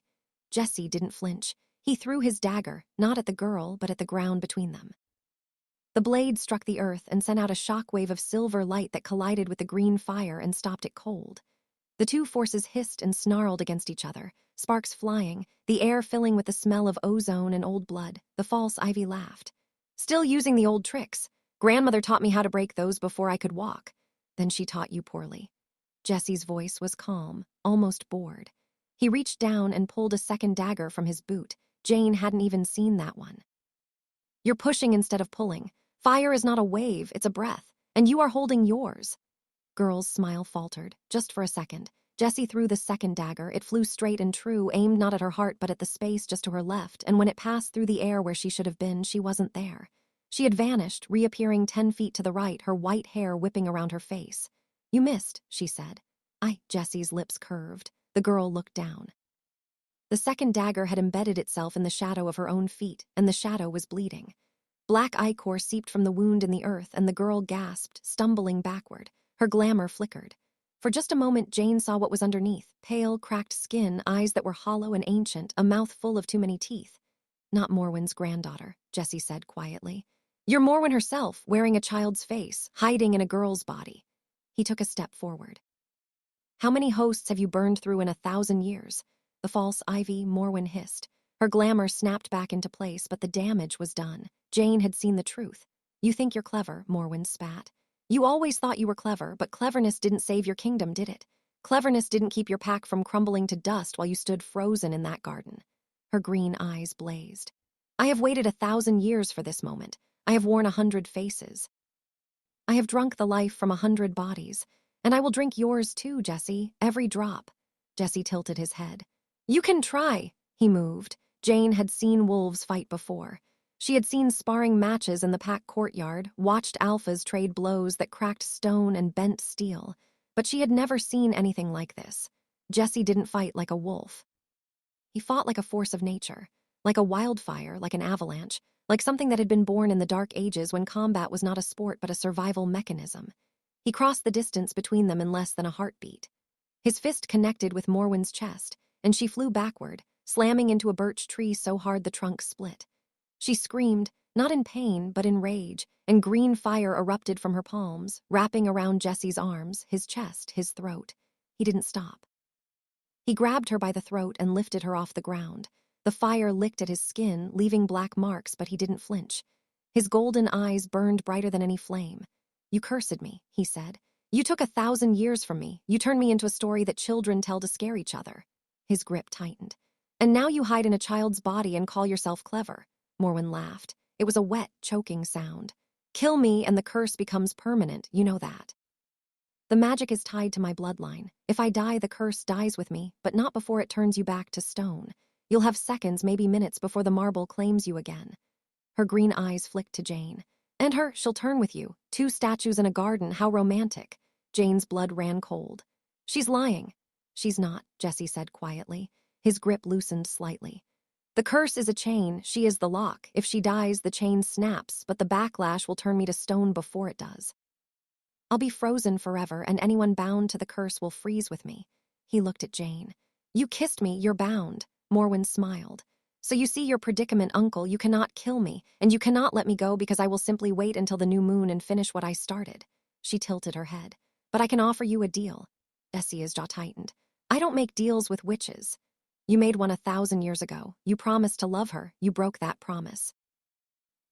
Jesse didn't flinch. He threw his dagger, not at the girl, but at the ground between them. The blade struck the earth and sent out a shockwave of silver light that collided with the green fire and stopped it cold. The two forces hissed and snarled against each other, sparks flying, the air filling with the smell of ozone and old blood. The false ivy laughed. Still using the old tricks. Grandmother taught me how to break those before I could walk. Then she taught you poorly. Jesse's voice was calm, almost bored. He reached down and pulled a second dagger from his boot. Jane hadn't even seen that one. You're pushing instead of pulling. Fire is not a wave, it's a breath, and you are holding yours. Girl's smile faltered, just for a second. Jessie threw the second dagger. It flew straight and true, aimed not at her heart but at the space just to her left, and when it passed through the air where she should have been, she wasn't there. She had vanished, reappearing 10 feet to the right, her white hair whipping around her face. You missed, she said. Jessie's lips curved. The girl looked down. The second dagger had embedded itself in the shadow of her own feet, and the shadow was bleeding. Black ichor seeped from the wound in the earth, and the girl gasped, stumbling backward. Her glamour flickered. For just a moment, Jane saw what was underneath. Pale, cracked skin, eyes that were hollow and ancient, a mouth full of too many teeth. Not Morwen's granddaughter, Jessie said quietly. You're Morwen herself, wearing a child's face, hiding in a girl's body. He took a step forward. How many hosts have you burned through in 1,000 years? The false ivy, Morwen hissed. Her glamour snapped back into place, but the damage was done. Jane had seen the truth. You think you're clever, Morwen spat. You always thought you were clever, but cleverness didn't save your kingdom, did it? Cleverness didn't keep your pack from crumbling to dust while you stood frozen in that garden. Her green eyes blazed. I have waited 1,000 years for this moment. I have worn 100 faces. I have drunk the life from 100 bodies. And I will drink yours too, Jesse, every drop. Jesse tilted his head. You can try. He moved. Jane had seen wolves fight before. She had seen sparring matches in the pack courtyard, watched alphas trade blows that cracked stone and bent steel. But she had never seen anything like this. Jesse didn't fight like a wolf. He fought like a force of nature, like a wildfire, like an avalanche, like something that had been born in the dark ages when combat was not a sport but a survival mechanism. He crossed the distance between them in less than a heartbeat. His fist connected with Morwen's chest, and she flew backward, slamming into a birch tree so hard the trunk split. She screamed, not in pain, but in rage, and green fire erupted from her palms, wrapping around Jesse's arms, his chest, his throat. He didn't stop. He grabbed her by the throat and lifted her off the ground. The fire licked at his skin, leaving black marks, but he didn't flinch. His golden eyes burned brighter than any flame. You cursed me, he said. You took 1,000 years from me. You turned me into a story that children tell to scare each other. His grip tightened. And now you hide in a child's body and call yourself clever. Morwen laughed. It was a wet, choking sound. Kill me and the curse becomes permanent, you know that. The magic is tied to my bloodline. If I die, the curse dies with me, but not before it turns you back to stone. You'll have seconds, maybe minutes, before the marble claims you again." Her green eyes flicked to Jane. "And she'll turn with you. 2 statues in a garden, how romantic." Jane's blood ran cold. "She's lying." "She's not," Jesse said quietly. His grip loosened slightly. "The curse is a chain, she is the lock. If she dies, the chain snaps, but the backlash will turn me to stone before it does. I'll be frozen forever, and anyone bound to the curse will freeze with me." He looked at Jane. "You kissed me, you're bound." Morwen smiled. "So you see your predicament, uncle. You cannot kill me, and you cannot let me go because I will simply wait until the new moon and finish what I started." She tilted her head. "But I can offer you a deal." Jesse's jaw tightened. "I don't make deals with witches." "You made one 1,000 years ago. You promised to love her. You broke that promise."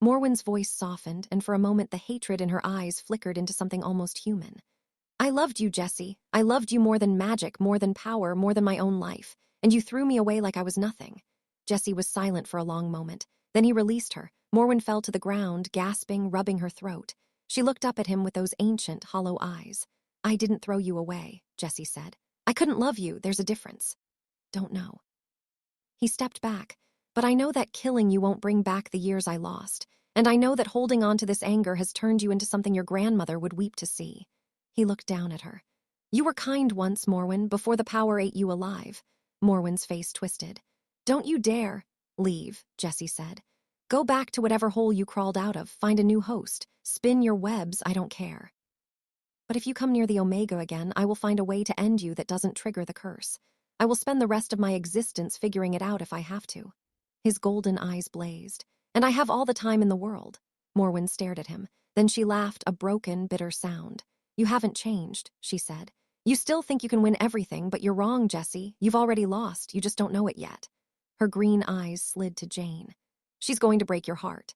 Morwen's voice softened, and for a moment the hatred in her eyes flickered into something almost human. "I loved you, Jesse. I loved you more than magic, more than power, more than my own life. And you threw me away like I was nothing." Jesse was silent for a long moment. Then he released her. Morwen fell to the ground, gasping, rubbing her throat. She looked up at him with those ancient, hollow eyes. "I didn't throw you away," Jesse said. "I couldn't love you. There's a difference." "Don't know." He stepped back. "But I know that killing you won't bring back the years I lost. And I know that holding on to this anger has turned you into something your grandmother would weep to see." He looked down at her. "You were kind once, Morwen, before the power ate you alive." Morwen's face twisted. "Don't you dare." "Leave," Jesse said. "Go back to whatever hole you crawled out of, find a new host, spin your webs, I don't care. But if you come near the Omega again, I will find a way to end you that doesn't trigger the curse. I will spend the rest of my existence figuring it out if I have to." His golden eyes blazed. "And I have all the time in the world." Morwen stared at him. Then she laughed, a broken, bitter sound. "You haven't changed," she said. "You still think you can win everything, but you're wrong, Jesse. You've already lost, you just don't know it yet." Her green eyes slid to Jane. "She's going to break your heart.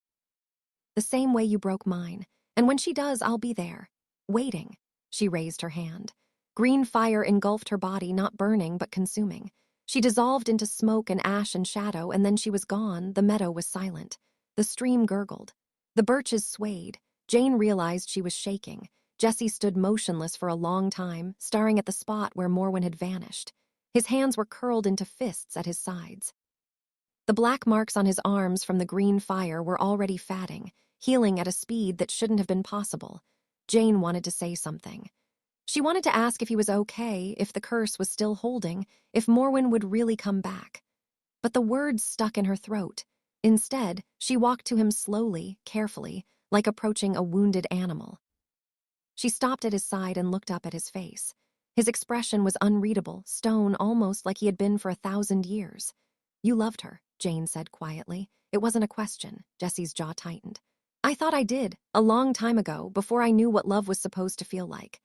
The same way you broke mine. And when she does, I'll be there. Waiting." She raised her hand. Green fire engulfed her body, not burning, but consuming. She dissolved into smoke and ash and shadow, and then she was gone. The meadow was silent. The stream gurgled. The birches swayed. Jane realized she was shaking. Jesse stood motionless for a long time, staring at the spot where Morwen had vanished. His hands were curled into fists at his sides. The black marks on his arms from the green fire were already fatting, healing at a speed that shouldn't have been possible. Jane wanted to say something. She wanted to ask if he was okay, if the curse was still holding, if Morwen would really come back. But the words stuck in her throat. Instead, she walked to him slowly, carefully, like approaching a wounded animal. She stopped at his side and looked up at his face. His expression was unreadable, stone, almost like he had been for 1,000 years. "You loved her," Jane said quietly. It wasn't a question. Jesse's jaw tightened. "I thought I did, a long time ago, before I knew what love was supposed to feel like."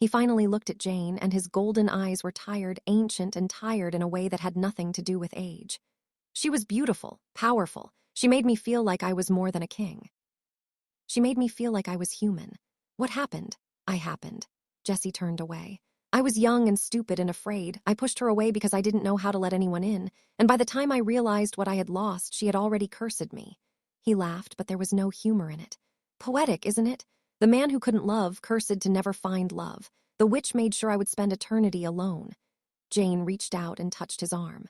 He finally looked at Jane, and his golden eyes were tired, ancient and tired in a way that had nothing to do with age. "She was beautiful, powerful. She made me feel like I was more than a king. She made me feel like I was human. What happened?" "I happened." Jesse turned away. "I was young and stupid and afraid. I pushed her away because I didn't know how to let anyone in, and by the time I realized what I had lost, she had already cursed me." He laughed, but there was no humor in it. "Poetic, isn't it? The man who couldn't love, cursed to never find love. The witch made sure I would spend eternity alone." Jane reached out and touched his arm.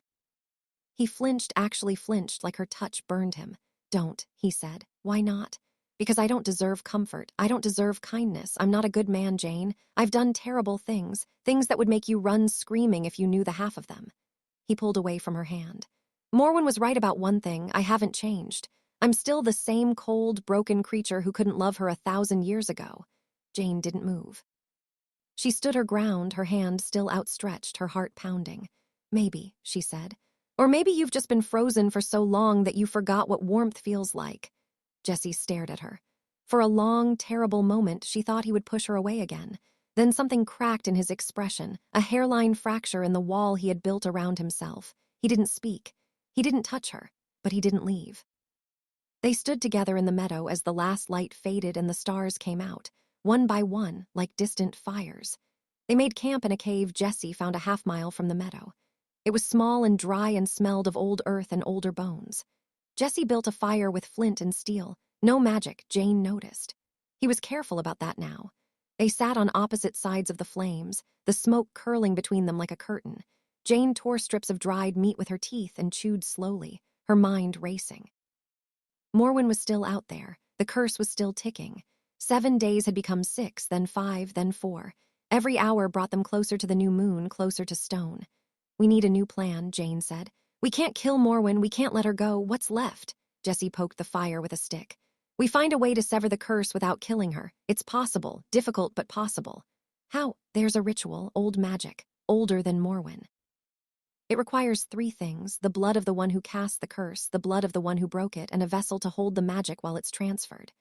He flinched, actually flinched, like her touch burned him. "Don't," he said. "Why not?" "Because I don't deserve comfort. I don't deserve kindness. I'm not a good man, Jane. I've done terrible things, things that would make you run screaming if you knew the half of them." He pulled away from her hand. "Morwen was right about one thing. I haven't changed. I'm still the same cold, broken creature who couldn't love her 1,000 years ago." Jane didn't move. She stood her ground, her hand still outstretched, her heart pounding. "Maybe," she said. "Or maybe you've just been frozen for so long that you forgot what warmth feels like." Jesse stared at her. For a long, terrible moment, she thought he would push her away again. Then something cracked in his expression, a hairline fracture in the wall he had built around himself. He didn't speak. He didn't touch her, but he didn't leave. They stood together in the meadow as the last light faded and the stars came out, one by one, like distant fires. They made camp in a cave Jesse found a half-mile from the meadow. It was small and dry and smelled of old earth and older bones. Jesse built a fire with flint and steel. No magic, Jane noticed. He was careful about that now. They sat on opposite sides of the flames, the smoke curling between them like a curtain. Jane tore strips of dried meat with her teeth and chewed slowly, her mind racing. Morwen was still out there. The curse was still ticking. 7 days had become 6, then 5, then 4. Every hour brought them closer to the new moon, closer to stone. "We need a new plan," Jane said. "We can't kill Morwen, we can't let her go. What's left?" Jessie poked the fire with a stick. "We find a way to sever the curse without killing her. It's possible, difficult but possible." "How?" "There's a ritual, old magic, older than Morwen. It requires 3 things: the blood of the one who cast the curse, the blood of the one who broke it, and a vessel to hold the magic while it's transferred."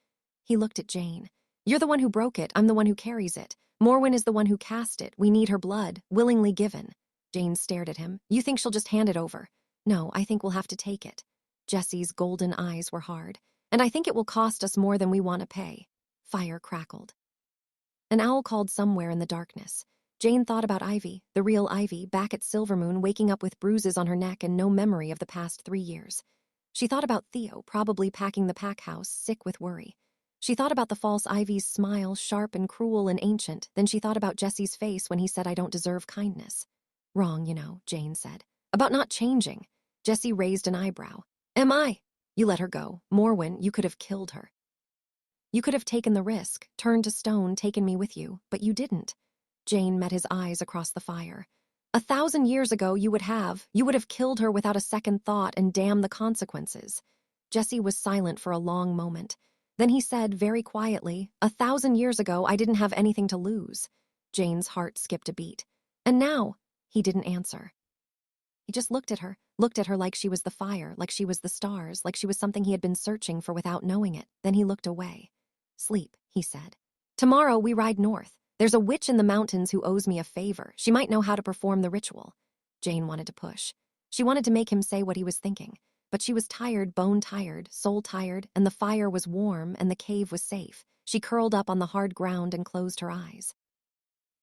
He looked at Jane. "You're the one who broke it, I'm the one who carries it. Morwen is the one who cast it. We need her blood, willingly given." Jane stared at him. "You think she'll just hand it over?" "No, I think we'll have to take it." Jessie's golden eyes were hard. "And I think it will cost us more than we want to pay." Fire crackled. An owl called somewhere in the darkness. Jane thought about Ivy, the real Ivy, back at Silvermoon, waking up with bruises on her neck and no memory of the past 3 years. She thought about Theo, probably packing the pack house, sick with worry. She thought about the false Ivy's smile, sharp and cruel and ancient. Then she thought about Jessie's face when he said, "I don't deserve kindness." "Wrong, you know," Jane said. "About not changing." Jessie raised an eyebrow. "Am I?" "You let her go. Morwen, you could have killed her. You could have taken the risk, turned to stone, taken me with you, but you didn't." Jane met his eyes across the fire. "1,000 years ago you would have killed her without a second thought and damn the consequences." Jessie was silent for a long moment. Then he said very quietly, "1,000 years ago I didn't have anything to lose." Jane's heart skipped a beat. "And now?" He didn't answer. He just looked at her like she was the fire, like she was the stars, like she was something he had been searching for without knowing it. Then he looked away. "Sleep," he said. "Tomorrow we ride north. There's a witch in the mountains who owes me a favor. She might know how to perform the ritual." Jane wanted to push. She wanted to make him say what he was thinking. But she was tired, bone-tired, soul-tired, and the fire was warm and the cave was safe. She curled up on the hard ground and closed her eyes.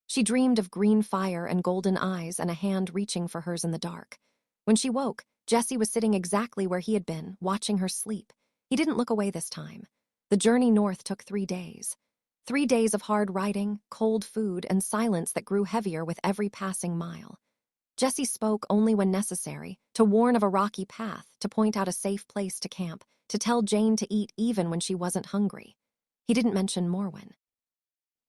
She dreamed of green fire and golden eyes and a hand reaching for hers in the dark. When she woke, Jessie was sitting exactly where he had been, watching her sleep. He didn't look away this time. The journey north took 3 days. 3 days of hard riding, cold food, and silence that grew heavier with every passing mile. Jessie spoke only when necessary, to warn of a rocky path, to point out a safe place to camp, to tell Jane to eat even when she wasn't hungry. He didn't mention Morwen.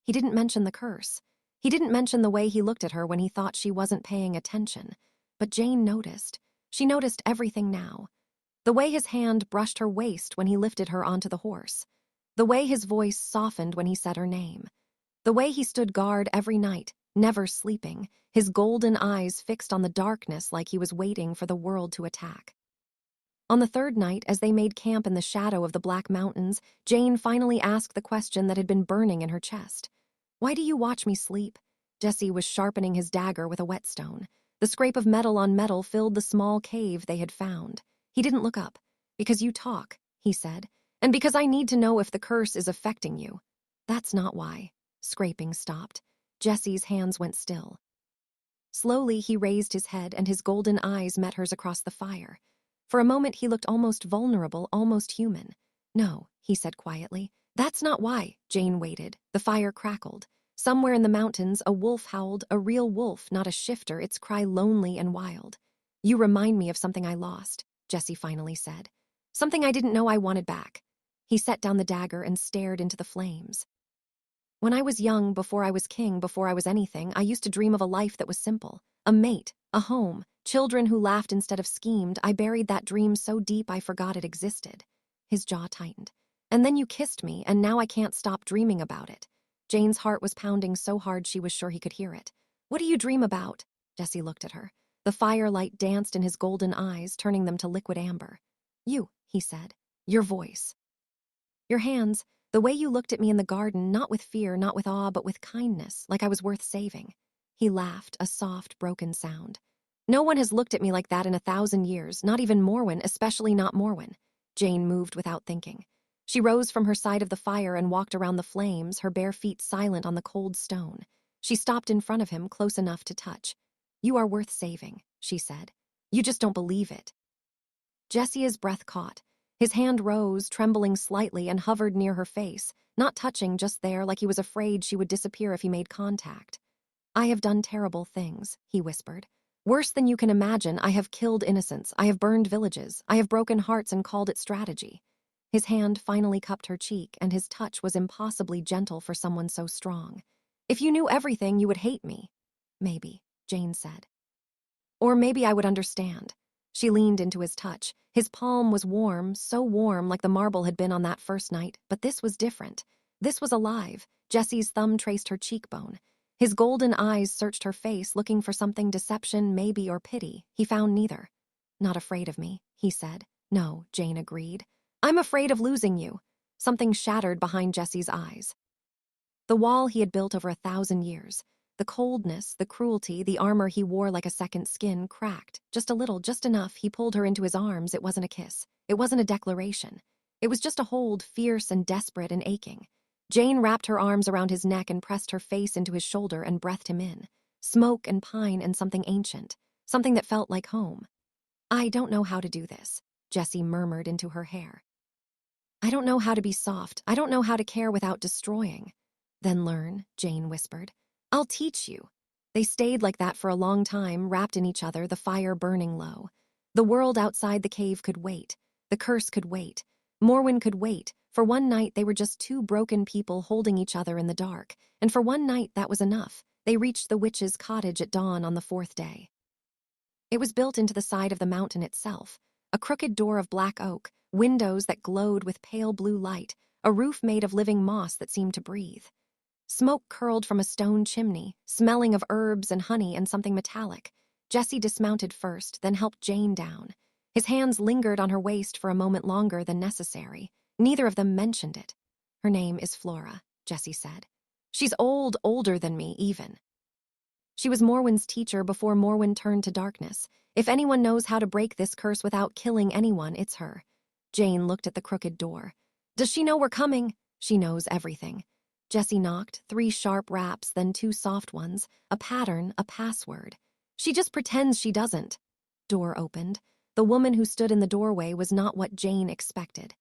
He didn't mention the curse. He didn't mention the way he looked at her when he thought she wasn't paying attention. But Jane noticed. She noticed everything now. The way his hand brushed her waist when he lifted her onto the horse. The way his voice softened when he said her name. The way he stood guard every night, never sleeping, his golden eyes fixed on the darkness like he was waiting for the world to attack. On the 3rd night, as they made camp in the shadow of the Black Mountains, Jane finally asked the question that had been burning in her chest. "Why do you watch me sleep?" Jessie was sharpening his dagger with a whetstone. The scrape of metal on metal filled the small cave they had found. He didn't look up. "Because you talk," he said, "and because I need to know if the curse is affecting you." "That's not why." Scraping stopped. Jessie's hands went still. Slowly, he raised his head and his golden eyes met hers across the fire. For a moment, he looked almost vulnerable, almost human. "No," he said quietly. "That's not why." Jane waited. The fire crackled. Somewhere in the mountains, a wolf howled, a real wolf, not a shifter, its cry lonely and wild. "You remind me of something I lost," Jessie finally said. "Something I didn't know I wanted back." He set down the dagger and stared into the flames. "When I was young, before I was king, before I was anything, I used to dream of a life that was simple. A mate, a home, children who laughed instead of schemed. I buried that dream so deep I forgot it existed." His jaw tightened. "And then you kissed me, and now I can't stop dreaming about it." Jane's heart was pounding so hard she was sure he could hear it. "What do you dream about?" Jessie looked at her. The firelight danced in his golden eyes, turning them to liquid amber. "You," he said. "Your voice. Your hands. The way you looked at me in the garden, not with fear, not with awe, but with kindness, like I was worth saving." He laughed, a soft, broken sound. "No one has looked at me like that in 1,000 years, not even Morwen, especially not Morwen." Jane moved without thinking. She rose from her side of the fire and walked around the flames, her bare feet silent on the cold stone. She stopped in front of him, close enough to touch. "You are worth saving," she said. "You just don't believe it." Jessie's breath caught. His hand rose, trembling slightly, and hovered near her face, not touching, just there, like he was afraid she would disappear if he made contact. "I have done terrible things," he whispered. Worse than you can imagine, I have killed innocents, I have burned villages, I have broken hearts and called it strategy. His hand finally cupped her cheek, and his touch was impossibly gentle for someone so strong. If you knew everything, you would hate me. Maybe, Jane said. Or maybe I would understand. She leaned into his touch. His palm was warm, so warm like the marble had been on that first night, but this was different. This was alive. Jesse's thumb traced her cheekbone. His golden eyes searched her face, looking for something: deception, maybe, or pity. He found neither. Not afraid of me, he said. No, Jane agreed. I'm afraid of losing you. Something shattered behind Jesse's eyes. The wall he had built over 1,000 years. The coldness, the cruelty, the armor he wore like a second skin cracked. Just a little, just enough. He pulled her into his arms. It wasn't a kiss. It wasn't a declaration. It was just a hold, fierce and desperate and aching. Jane wrapped her arms around his neck and pressed her face into his shoulder and breathed him in. Smoke and pine and something ancient. Something that felt like home. I don't know how to do this, Jessie murmured into her hair. I don't know how to be soft. I don't know how to care without destroying. Then learn, Jane whispered. I'll teach you. They stayed like that for a long time, wrapped in each other, the fire burning low. The world outside the cave could wait. The curse could wait. Morwen could wait. For one night, they were just two broken people holding each other in the dark. And for one night, that was enough. They reached the witch's cottage at dawn on the 4th day. It was built into the side of the mountain itself. A crooked door of black oak, windows that glowed with pale blue light, a roof made of living moss that seemed to breathe. Smoke curled from a stone chimney, smelling of herbs and honey and something metallic. Jesse dismounted first, then helped Jane down. His hands lingered on her waist for a moment longer than necessary. Neither of them mentioned it. Her name is Flora, Jesse said. She's old, older than me, even. She was Morwen's teacher before Morwen turned to darkness. If anyone knows how to break this curse without killing anyone, it's her. Jane looked at the crooked door. Does she know we're coming? She knows everything. Jessie knocked, 3 sharp raps, then 2 soft ones, a pattern, a password. She just pretends she doesn't. Door opened. The woman who stood in the doorway was not what Jane expected.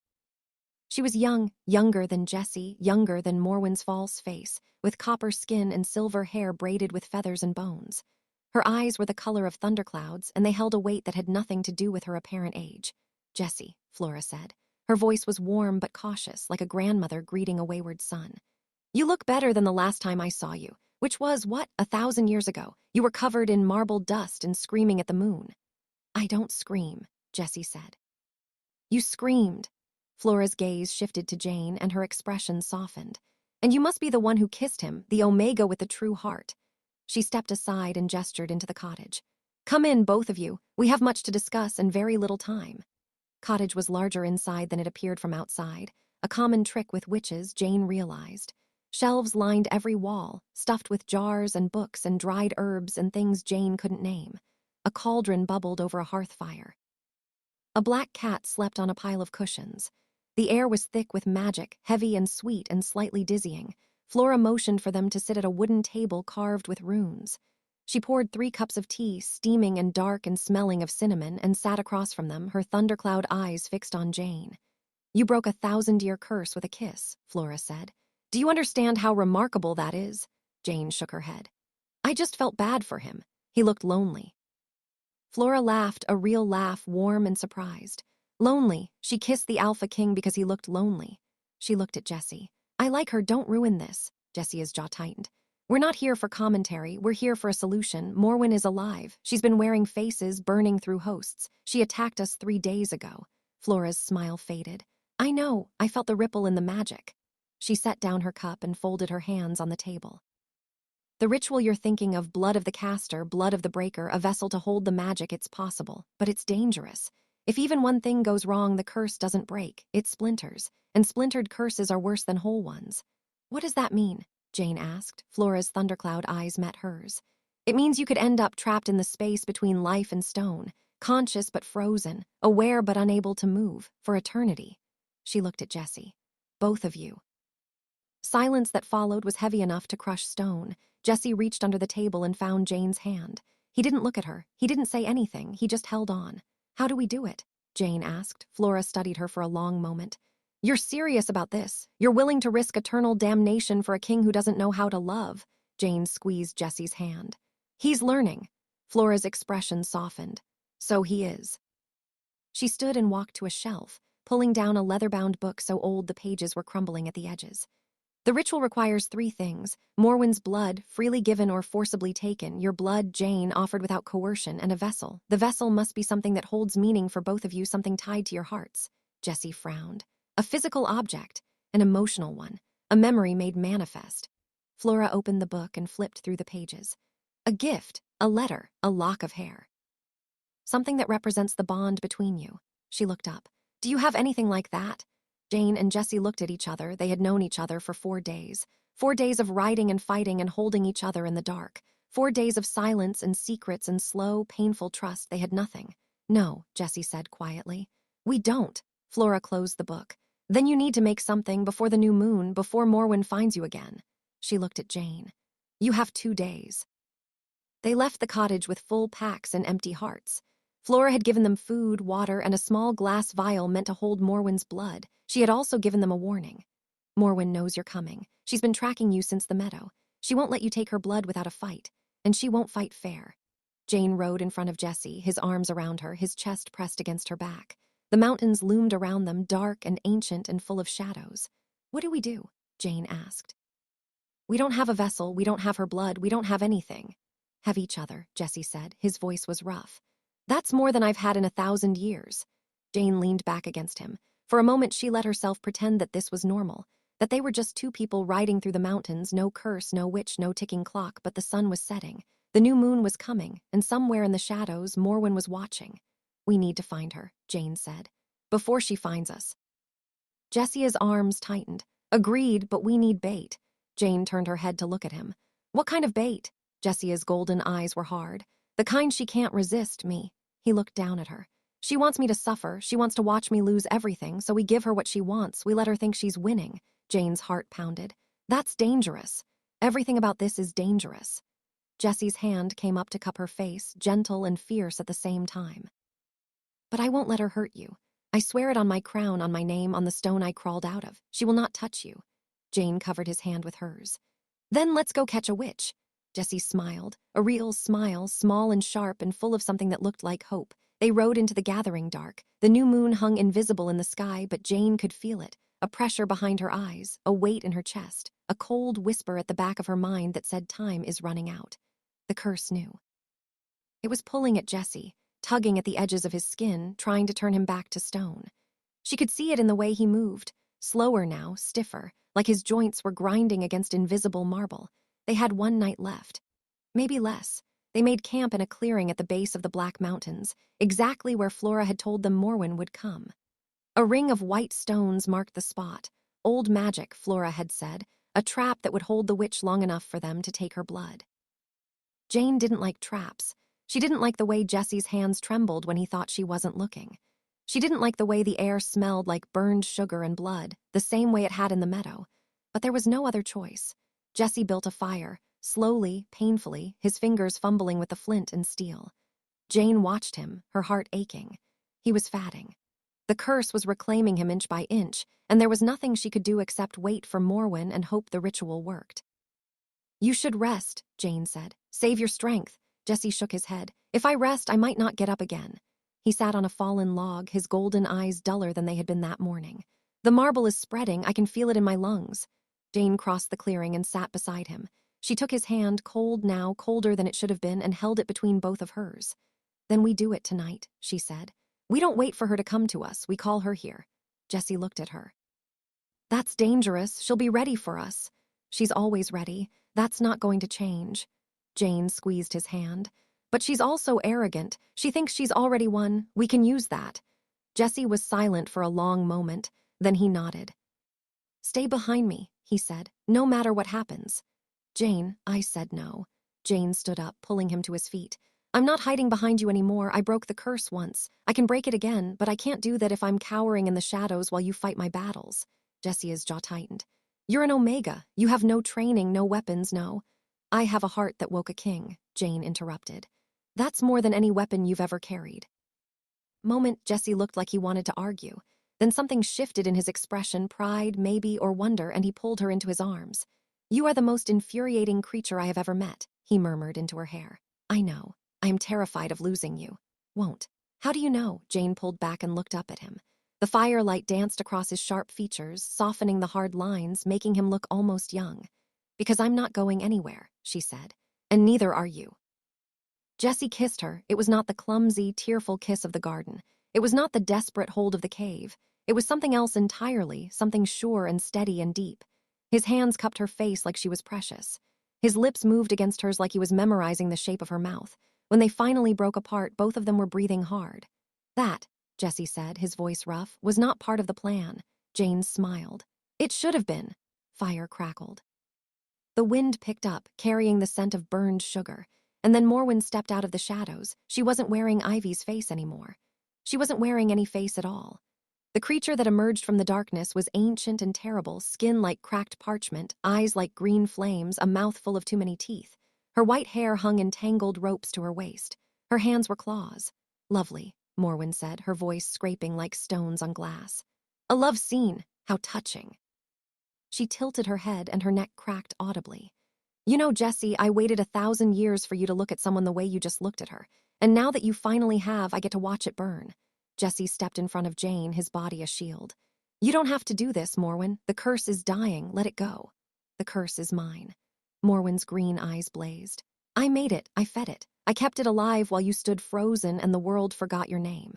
She was young, younger than Jessie, younger than Morwen's false face, with copper skin and silver hair braided with feathers and bones. Her eyes were the color of thunderclouds, and they held a weight that had nothing to do with her apparent age. Jessie, Flora said. Her voice was warm but cautious, like a grandmother greeting a wayward son. You look better than the last time I saw you, which was, 1,000 years ago. You were covered in marbled dust and screaming at the moon. I don't scream, Jessie said. You screamed. Flora's gaze shifted to Jane, and her expression softened. And you must be the one who kissed him, the Omega with the true heart. She stepped aside and gestured into the cottage. Come in, both of you. We have much to discuss and very little time. Cottage was larger inside than it appeared from outside, a common trick with witches, Jane realized. Shelves lined every wall, stuffed with jars and books and dried herbs and things Jane couldn't name. A cauldron bubbled over a hearth fire. A black cat slept on a pile of cushions. The air was thick with magic, heavy and sweet and slightly dizzying. Flora motioned for them to sit at a wooden table carved with runes. She poured 3 cups of tea, steaming and dark and smelling of cinnamon, and sat across from them, her thundercloud eyes fixed on Jane. You broke a 1,000-year curse with a kiss, Flora said. Do you understand how remarkable that is? Jane shook her head. I just felt bad for him. He looked lonely. Flora laughed, a real laugh, warm and surprised. Lonely. She kissed the Alpha King because he looked lonely. She looked at Jessie. I like her, don't ruin this. Jessie's jaw tightened. We're not here for commentary, we're here for a solution. Morwen is alive. She's been wearing faces, burning through hosts. She attacked us 3 days ago. Flora's smile faded. I know, I felt the ripple in the magic. She set down her cup and folded her hands on the table. The ritual you're thinking of, blood of the caster, blood of the breaker, a vessel to hold the magic, it's possible, but it's dangerous. If even one thing goes wrong, the curse doesn't break, it splinters, and splintered curses are worse than whole ones. What does that mean? Jane asked. Flora's thundercloud eyes met hers. It means you could end up trapped in the space between life and stone, conscious but frozen, aware but unable to move, for eternity. She looked at Jessie. Both of you. Silence that followed was heavy enough to crush stone. Jessie reached under the table and found Jane's hand. He didn't look at her. He didn't say anything. He just held on. How do we do it? Jane asked. Flora studied her for a long moment. You're serious about this. You're willing to risk eternal damnation for a king who doesn't know how to love. Jane squeezed Jessie's hand. He's learning. Flora's expression softened. So he is. She stood and walked to a shelf, pulling down a leather-bound book so old the pages were crumbling at the edges. The ritual requires 3 things: Morwen's blood, freely given or forcibly taken, your blood, Jane, offered without coercion, and a vessel. The vessel must be something that holds meaning for both of you, something tied to your hearts. Jessie frowned. A physical object, an emotional one, a memory made manifest. Flora opened the book and flipped through the pages. A gift, a letter, a lock of hair. Something that represents the bond between you. She looked up. Do you have anything like that? Jane and Jessie looked at each other. They had known each other for 4 days. 4 days of riding and fighting and holding each other in the dark. 4 days of silence and secrets and slow, painful trust. They had nothing. No, Jessie said quietly. We don't. Flora closed the book. Then you need to make something before the new moon, before Morwen finds you again. She looked at Jane. You have 2 days. They left the cottage with full packs and empty hearts. Flora had given them food, water, and a small glass vial meant to hold Morwen's blood. She had also given them a warning. Morwen knows you're coming. She's been tracking you since the meadow. She won't let you take her blood without a fight, and she won't fight fair. Jane rode in front of Jessie, his arms around her, his chest pressed against her back. The mountains loomed around them, dark and ancient and full of shadows. What do we do? Jane asked. We don't have a vessel, we don't have her blood, we don't have anything. Have each other, Jessie said. His voice was rough. That's more than I've had in 1,000 years. Jane leaned back against him. For a moment she let herself pretend that this was normal, that they were just 2 people riding through the mountains, no curse, no witch, no ticking clock, but the sun was setting. The new moon was coming, and somewhere in the shadows, Morwen was watching. We need to find her, Jane said, before she finds us. Jessie's arms tightened. Agreed, but we need bait. Jane turned her head to look at him. What kind of bait? Jessie's golden eyes were hard. The kind she can't resist, me. He looked down at her. She wants me to suffer. She wants to watch me lose everything, so we give her what she wants. We let her think she's winning. Jane's heart pounded. That's dangerous. Everything about this is dangerous. Jessie's hand came up to cup her face, gentle and fierce at the same time. But I won't let her hurt you. I swear it on my crown, on my name, on the stone I crawled out of. She will not touch you. Jane covered his hand with hers. Then let's go catch a witch. Jessie smiled, a real smile, small and sharp and full of something that looked like hope. They rode into the gathering dark. The new moon hung invisible in the sky, but Jane could feel it, a pressure behind her eyes, a weight in her chest, a cold whisper at the back of her mind that said time is running out. The curse knew. It was pulling at Jessie, tugging at the edges of his skin, trying to turn him back to stone. She could see it in the way he moved, slower now, stiffer, like his joints were grinding against invisible marble. They had 1 night left. Maybe less. They made camp in a clearing at the base of the Black Mountains, exactly where Flora had told them Morwen would come. A ring of white stones marked the spot. Old magic, Flora had said, a trap that would hold the witch long enough for them to take her blood. Jane didn't like traps. She didn't like the way Jessie's hands trembled when he thought she wasn't looking. She didn't like the way the air smelled like burned sugar and blood, the same way it had in the meadow. But there was no other choice. Jessie built a fire, slowly, painfully, his fingers fumbling with the flint and steel. Jane watched him, her heart aching. He was fatting. The curse was reclaiming him inch by inch, and there was nothing she could do except wait for Morwen and hope the ritual worked. You should rest, Jane said. Save your strength. Jessie shook his head. If I rest, I might not get up again. He sat on a fallen log, his golden eyes duller than they had been that morning. The marble is spreading. I can feel it in my lungs. Jane crossed the clearing and sat beside him. She took his hand, cold now, colder than it should have been, and held it between both of hers. Then we do it tonight, she said. We don't wait for her to come to us. We call her here. Jessie looked at her. That's dangerous. She'll be ready for us. She's always ready. That's not going to change. Jane squeezed his hand. But she's also arrogant. She thinks she's already won. We can use that. Jessie was silent for a long moment. Then he nodded. Stay behind me, he said, no matter what happens. Jane, I said no. Jane stood up, pulling him to his feet. I'm not hiding behind you anymore. I broke the curse once. I can break it again, but I can't do that if I'm cowering in the shadows while you fight my battles. Jessie's jaw tightened. You're an Omega. You have no training, no weapons, no. I have a heart that woke a king, Jane interrupted. That's more than any weapon you've ever carried. Moment, Jessie looked like he wanted to argue. Then something shifted in his expression, pride, maybe, or wonder, and he pulled her into his arms. You are the most infuriating creature I have ever met, he murmured into her hair. I know. I am terrified of losing you. Won't. How do you know? Jane pulled back and looked up at him. The firelight danced across his sharp features, softening the hard lines, making him look almost young. Because I'm not going anywhere, she said. And neither are you. Jessie kissed her. It was not the clumsy, tearful kiss of the garden. It was not the desperate hold of the cave. It was something else entirely, something sure and steady and deep. His hands cupped her face like she was precious. His lips moved against hers like he was memorizing the shape of her mouth. When they finally broke apart, both of them were breathing hard. That, Jessie said, his voice rough, was not part of the plan. Jane smiled. It should have been. Fire crackled. The wind picked up, carrying the scent of burned sugar. And then Morwen stepped out of the shadows. She wasn't wearing Ivy's face anymore. She wasn't wearing any face at all. The creature that emerged from the darkness was ancient and terrible, skin like cracked parchment, eyes like green flames, a mouth full of too many teeth. Her white hair hung in tangled ropes to her waist. Her hands were claws. Lovely, Morwen said, her voice scraping like stones on glass. A love scene. How touching. She tilted her head and her neck cracked audibly. You know, Jessie, I waited 1,000 years for you to look at someone the way you just looked at her. And now that you finally have, I get to watch it burn. Jessie stepped in front of Jane, his body a shield. You don't have to do this, Morwen. The curse is dying. Let it go. The curse is mine. Morwen's green eyes blazed. I made it. I fed it. I kept it alive while you stood frozen and the world forgot your name.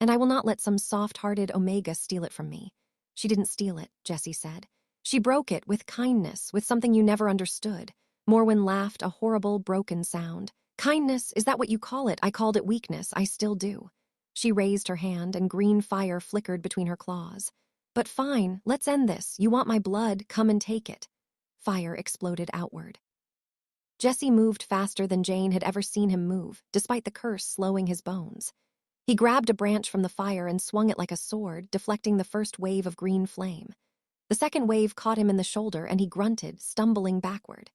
And I will not let some soft-hearted Omega steal it from me. She didn't steal it, Jessie said. She broke it with kindness, with something you never understood. Morwen laughed, a horrible, broken sound. Kindness, is that what you call it? I called it weakness. I still do. She raised her hand, and green fire flickered between her claws. But fine, let's end this. You want my blood? Come and take it. Fire exploded outward. Jessie moved faster than Jane had ever seen him move, despite the curse slowing his bones. He grabbed a branch from the fire and swung it like a sword, deflecting the first wave of green flame. The second wave caught him in the shoulder, and he grunted, stumbling backward.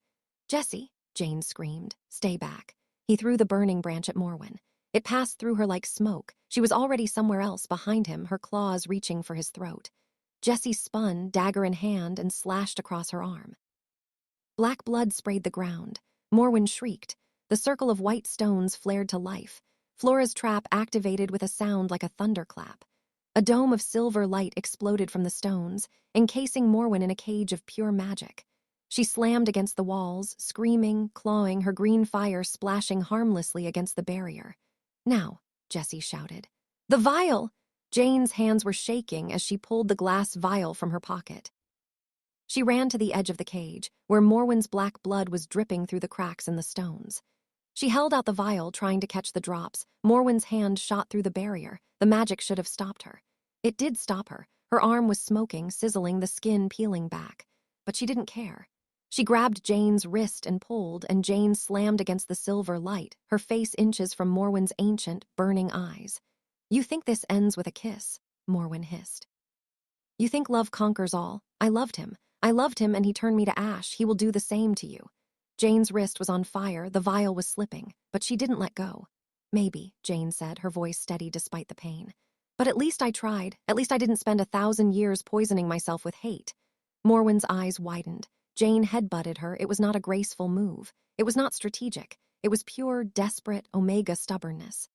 Jessie, Jane screamed. Stay back. He threw the burning branch at Morwen. It passed through her like smoke. She was already somewhere else, behind him, her claws reaching for his throat. Jessie spun, dagger in hand, and slashed across her arm. Black blood sprayed the ground. Morwen shrieked. The circle of white stones flared to life. Flora's trap activated with a sound like a thunderclap. A dome of silver light exploded from the stones, encasing Morwen in a cage of pure magic. She slammed against the walls, screaming, clawing, her green fire splashing harmlessly against the barrier. Now, Jessie shouted. The vial! Jane's hands were shaking as she pulled the glass vial from her pocket. She ran to the edge of the cage, where Morwen's black blood was dripping through the cracks in the stones. She held out the vial, trying to catch the drops. Morwen's hand shot through the barrier. The magic should have stopped her. It did stop her. Her arm was smoking, sizzling, the skin peeling back. But she didn't care. She grabbed Jane's wrist and pulled, and Jane slammed against the silver light, her face inches from Morwen's ancient, burning eyes. You think this ends with a kiss, Morwen hissed. You think love conquers all? I loved him. I loved him, and he turned me to ash. He will do the same to you. Jane's wrist was on fire, the vial was slipping, but she didn't let go. Maybe, Jane said, her voice steady despite the pain. But at least I tried. At least I didn't spend 1,000 years poisoning myself with hate. Morwen's eyes widened. Jane headbutted her. It was not a graceful move. It was not strategic. It was pure, desperate, Omega stubbornness.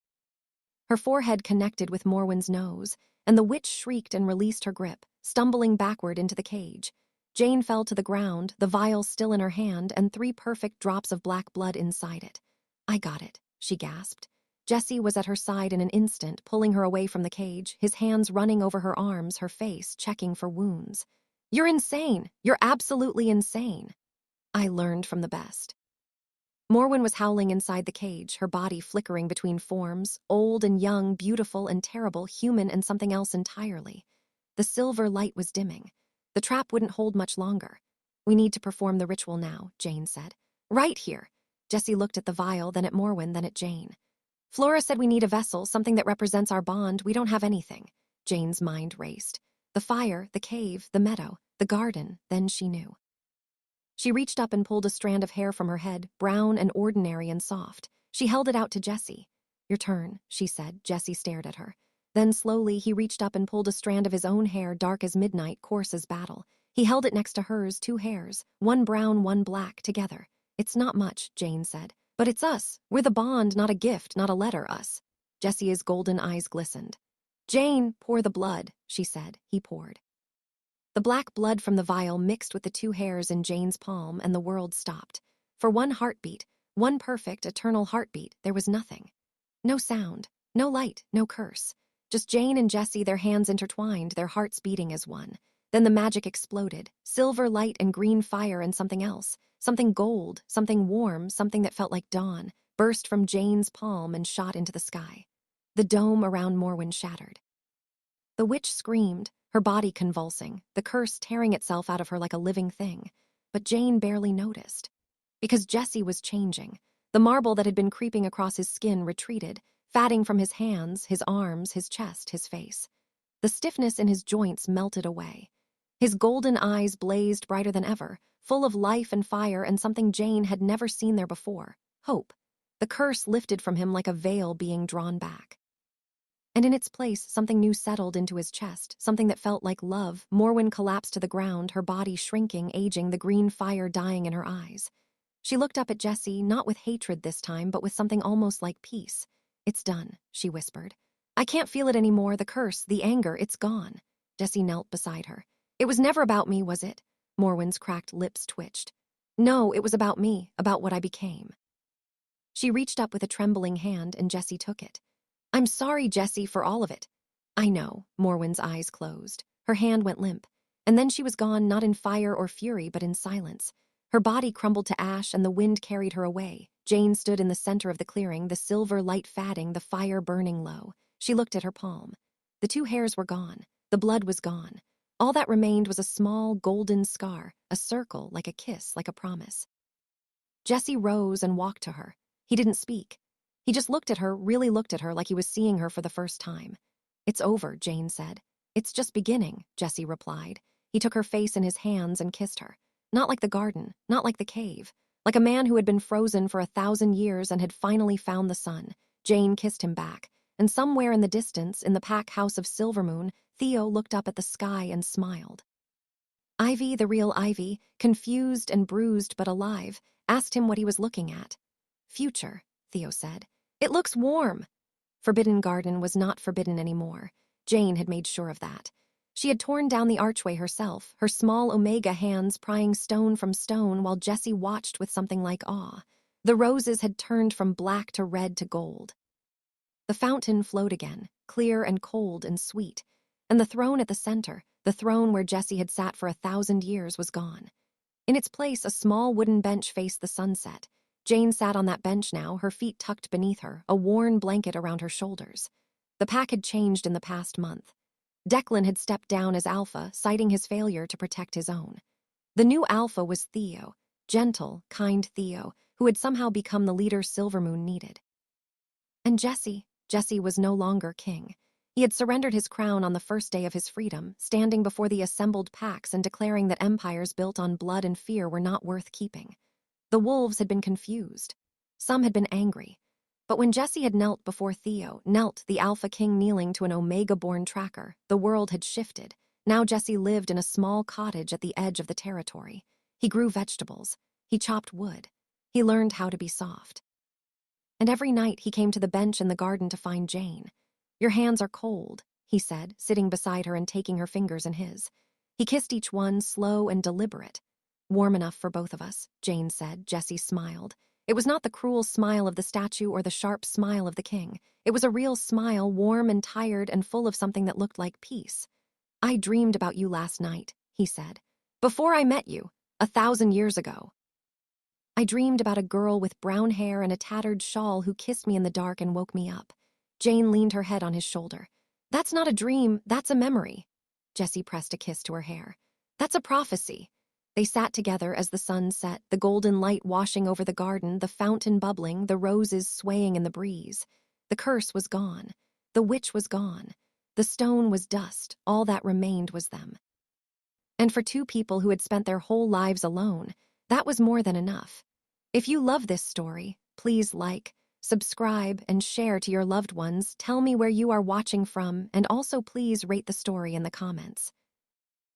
Her forehead connected with Morwen's nose, and the witch shrieked and released her grip, stumbling backward into the cage. Jane fell to the ground, the vial still in her hand, and 3 perfect drops of black blood inside it. I got it, she gasped. Jessie was at her side in an instant, pulling her away from the cage, his hands running over her arms, her face checking for wounds. You're insane. You're absolutely insane. I learned from the best. Morwen was howling inside the cage, her body flickering between forms, old and young, beautiful and terrible, human and something else entirely. The silver light was dimming. The trap wouldn't hold much longer. We need to perform the ritual now, Jane said. Right here. Jessie looked at the vial, then at Morwen, then at Jane. Flora said we need a vessel, something that represents our bond. We don't have anything. Jane's mind raced. The fire, the cave, the meadow, the garden, then she knew. She reached up and pulled a strand of hair from her head, brown and ordinary and soft. She held it out to Jessie. Your turn, she said. Jessie stared at her. Then slowly he reached up and pulled a strand of his own hair, dark as midnight, coarse as battle. He held it next to hers, 2 hairs, one brown, one black, together. It's not much, Jane said, But it's us. We're the bond, not a gift, not a letter, us. Jessi's golden eyes glistened. Jane, pour the blood, she said. He poured. The black blood from the vial mixed with the two hairs in Jane's palm, and the world stopped. For one heartbeat, one perfect, eternal heartbeat, there was nothing. No sound, no light, no curse. Just Jane and Jessie, their hands intertwined, their hearts beating as one. Then the magic exploded. Silver light and green fire and something else. Something gold, something warm, something that felt like dawn, burst from Jane's palm and shot into the sky. The dome around Morwen shattered. The witch screamed, her body convulsing, the curse tearing itself out of her like a living thing. But Jane barely noticed. Because Jessie was changing. The marble that had been creeping across his skin retreated, fatting from his hands, his arms, his chest, his face. The stiffness in his joints melted away. His golden eyes blazed brighter than ever, full of life and fire and something Jane had never seen there before, hope. The curse lifted from him like a veil being drawn back. And in its place, something new settled into his chest, something that felt like love. Morwen collapsed to the ground, her body shrinking, aging, the green fire dying in her eyes. She looked up at Jessie, not with hatred this time, but with something almost like peace. It's done, she whispered. I can't feel it anymore, the curse, the anger, it's gone. Jessie knelt beside her. It was never about me, was it? Morwen's cracked lips twitched. No, it was about me, about what I became. She reached up with a trembling hand, and Jessie took it. I'm sorry, Jessie, for all of it. I know, Morwen's eyes closed. Her hand went limp. And then she was gone, not in fire or fury, but in silence. Her body crumbled to ash, and the wind carried her away. Jane stood in the center of the clearing, the silver light fading, the fire burning low. She looked at her palm. The two hairs were gone. The blood was gone. All that remained was a small, golden scar, a circle, like a kiss, like a promise. Jessie rose and walked to her. He didn't speak. He just looked at her, really looked at her like he was seeing her for the first time. It's over, Jane said. It's just beginning, Jessie replied. He took her face in his hands and kissed her. Not like the garden, not like the cave. Like a man who had been frozen for 1,000 years and had finally found the sun. Jane kissed him back. And somewhere in the distance, in the pack house of Silvermoon, Theo looked up at the sky and smiled. Ivy, the real Ivy, confused and bruised but alive, asked him what he was looking at. Future, Theo said. It looks warm. Forbidden Garden was not forbidden anymore. Jane had made sure of that. She had torn down the archway herself, her small omega hands prying stone from stone while Jessie watched with something like awe. The roses had turned from black to red to gold. The fountain flowed again, clear and cold and sweet, and the throne at the center, the throne where Jessie had sat for 1,000 years, was gone. In its place, a small wooden bench faced the sunset. Jane sat on that bench now, her feet tucked beneath her, a worn blanket around her shoulders. The pack had changed in the past month. Declan had stepped down as Alpha, citing his failure to protect his own. The new Alpha was Theo, gentle, kind Theo, who had somehow become the leader Silvermoon needed. And Jessie was no longer king. He had surrendered his crown on the first day of his freedom, standing before the assembled packs and declaring that empires built on blood and fear were not worth keeping. The wolves had been confused. Some had been angry. But when Jessie had knelt before Theo, knelt the Alpha King kneeling to an Omega-born tracker, the world had shifted. Now Jessie lived in a small cottage at the edge of the territory. He grew vegetables. He chopped wood. He learned how to be soft. And every night he came to the bench in the garden to find Jane. Your hands are cold, he said, sitting beside her and taking her fingers in his. He kissed each one, slow and deliberate. Warm enough for both of us, Jane said. Jessie smiled. It was not the cruel smile of the statue or the sharp smile of the king. It was a real smile, warm and tired and full of something that looked like peace. I dreamed about you last night, he said. Before I met you, 1,000 years ago. I dreamed about a girl with brown hair and a tattered shawl who kissed me in the dark and woke me up. Jane leaned her head on his shoulder. That's not a dream, that's a memory. Jessie pressed a kiss to her hair. That's a prophecy. They sat together as the sun set, the golden light washing over the garden, the fountain bubbling, the roses swaying in the breeze. The curse was gone. The witch was gone. The stone was dust. All that remained was them. And for two people who had spent their whole lives alone, that was more than enough. If you love this story, please like, subscribe, and share to your loved ones. Tell me where you are watching from, and also please rate the story in the comments.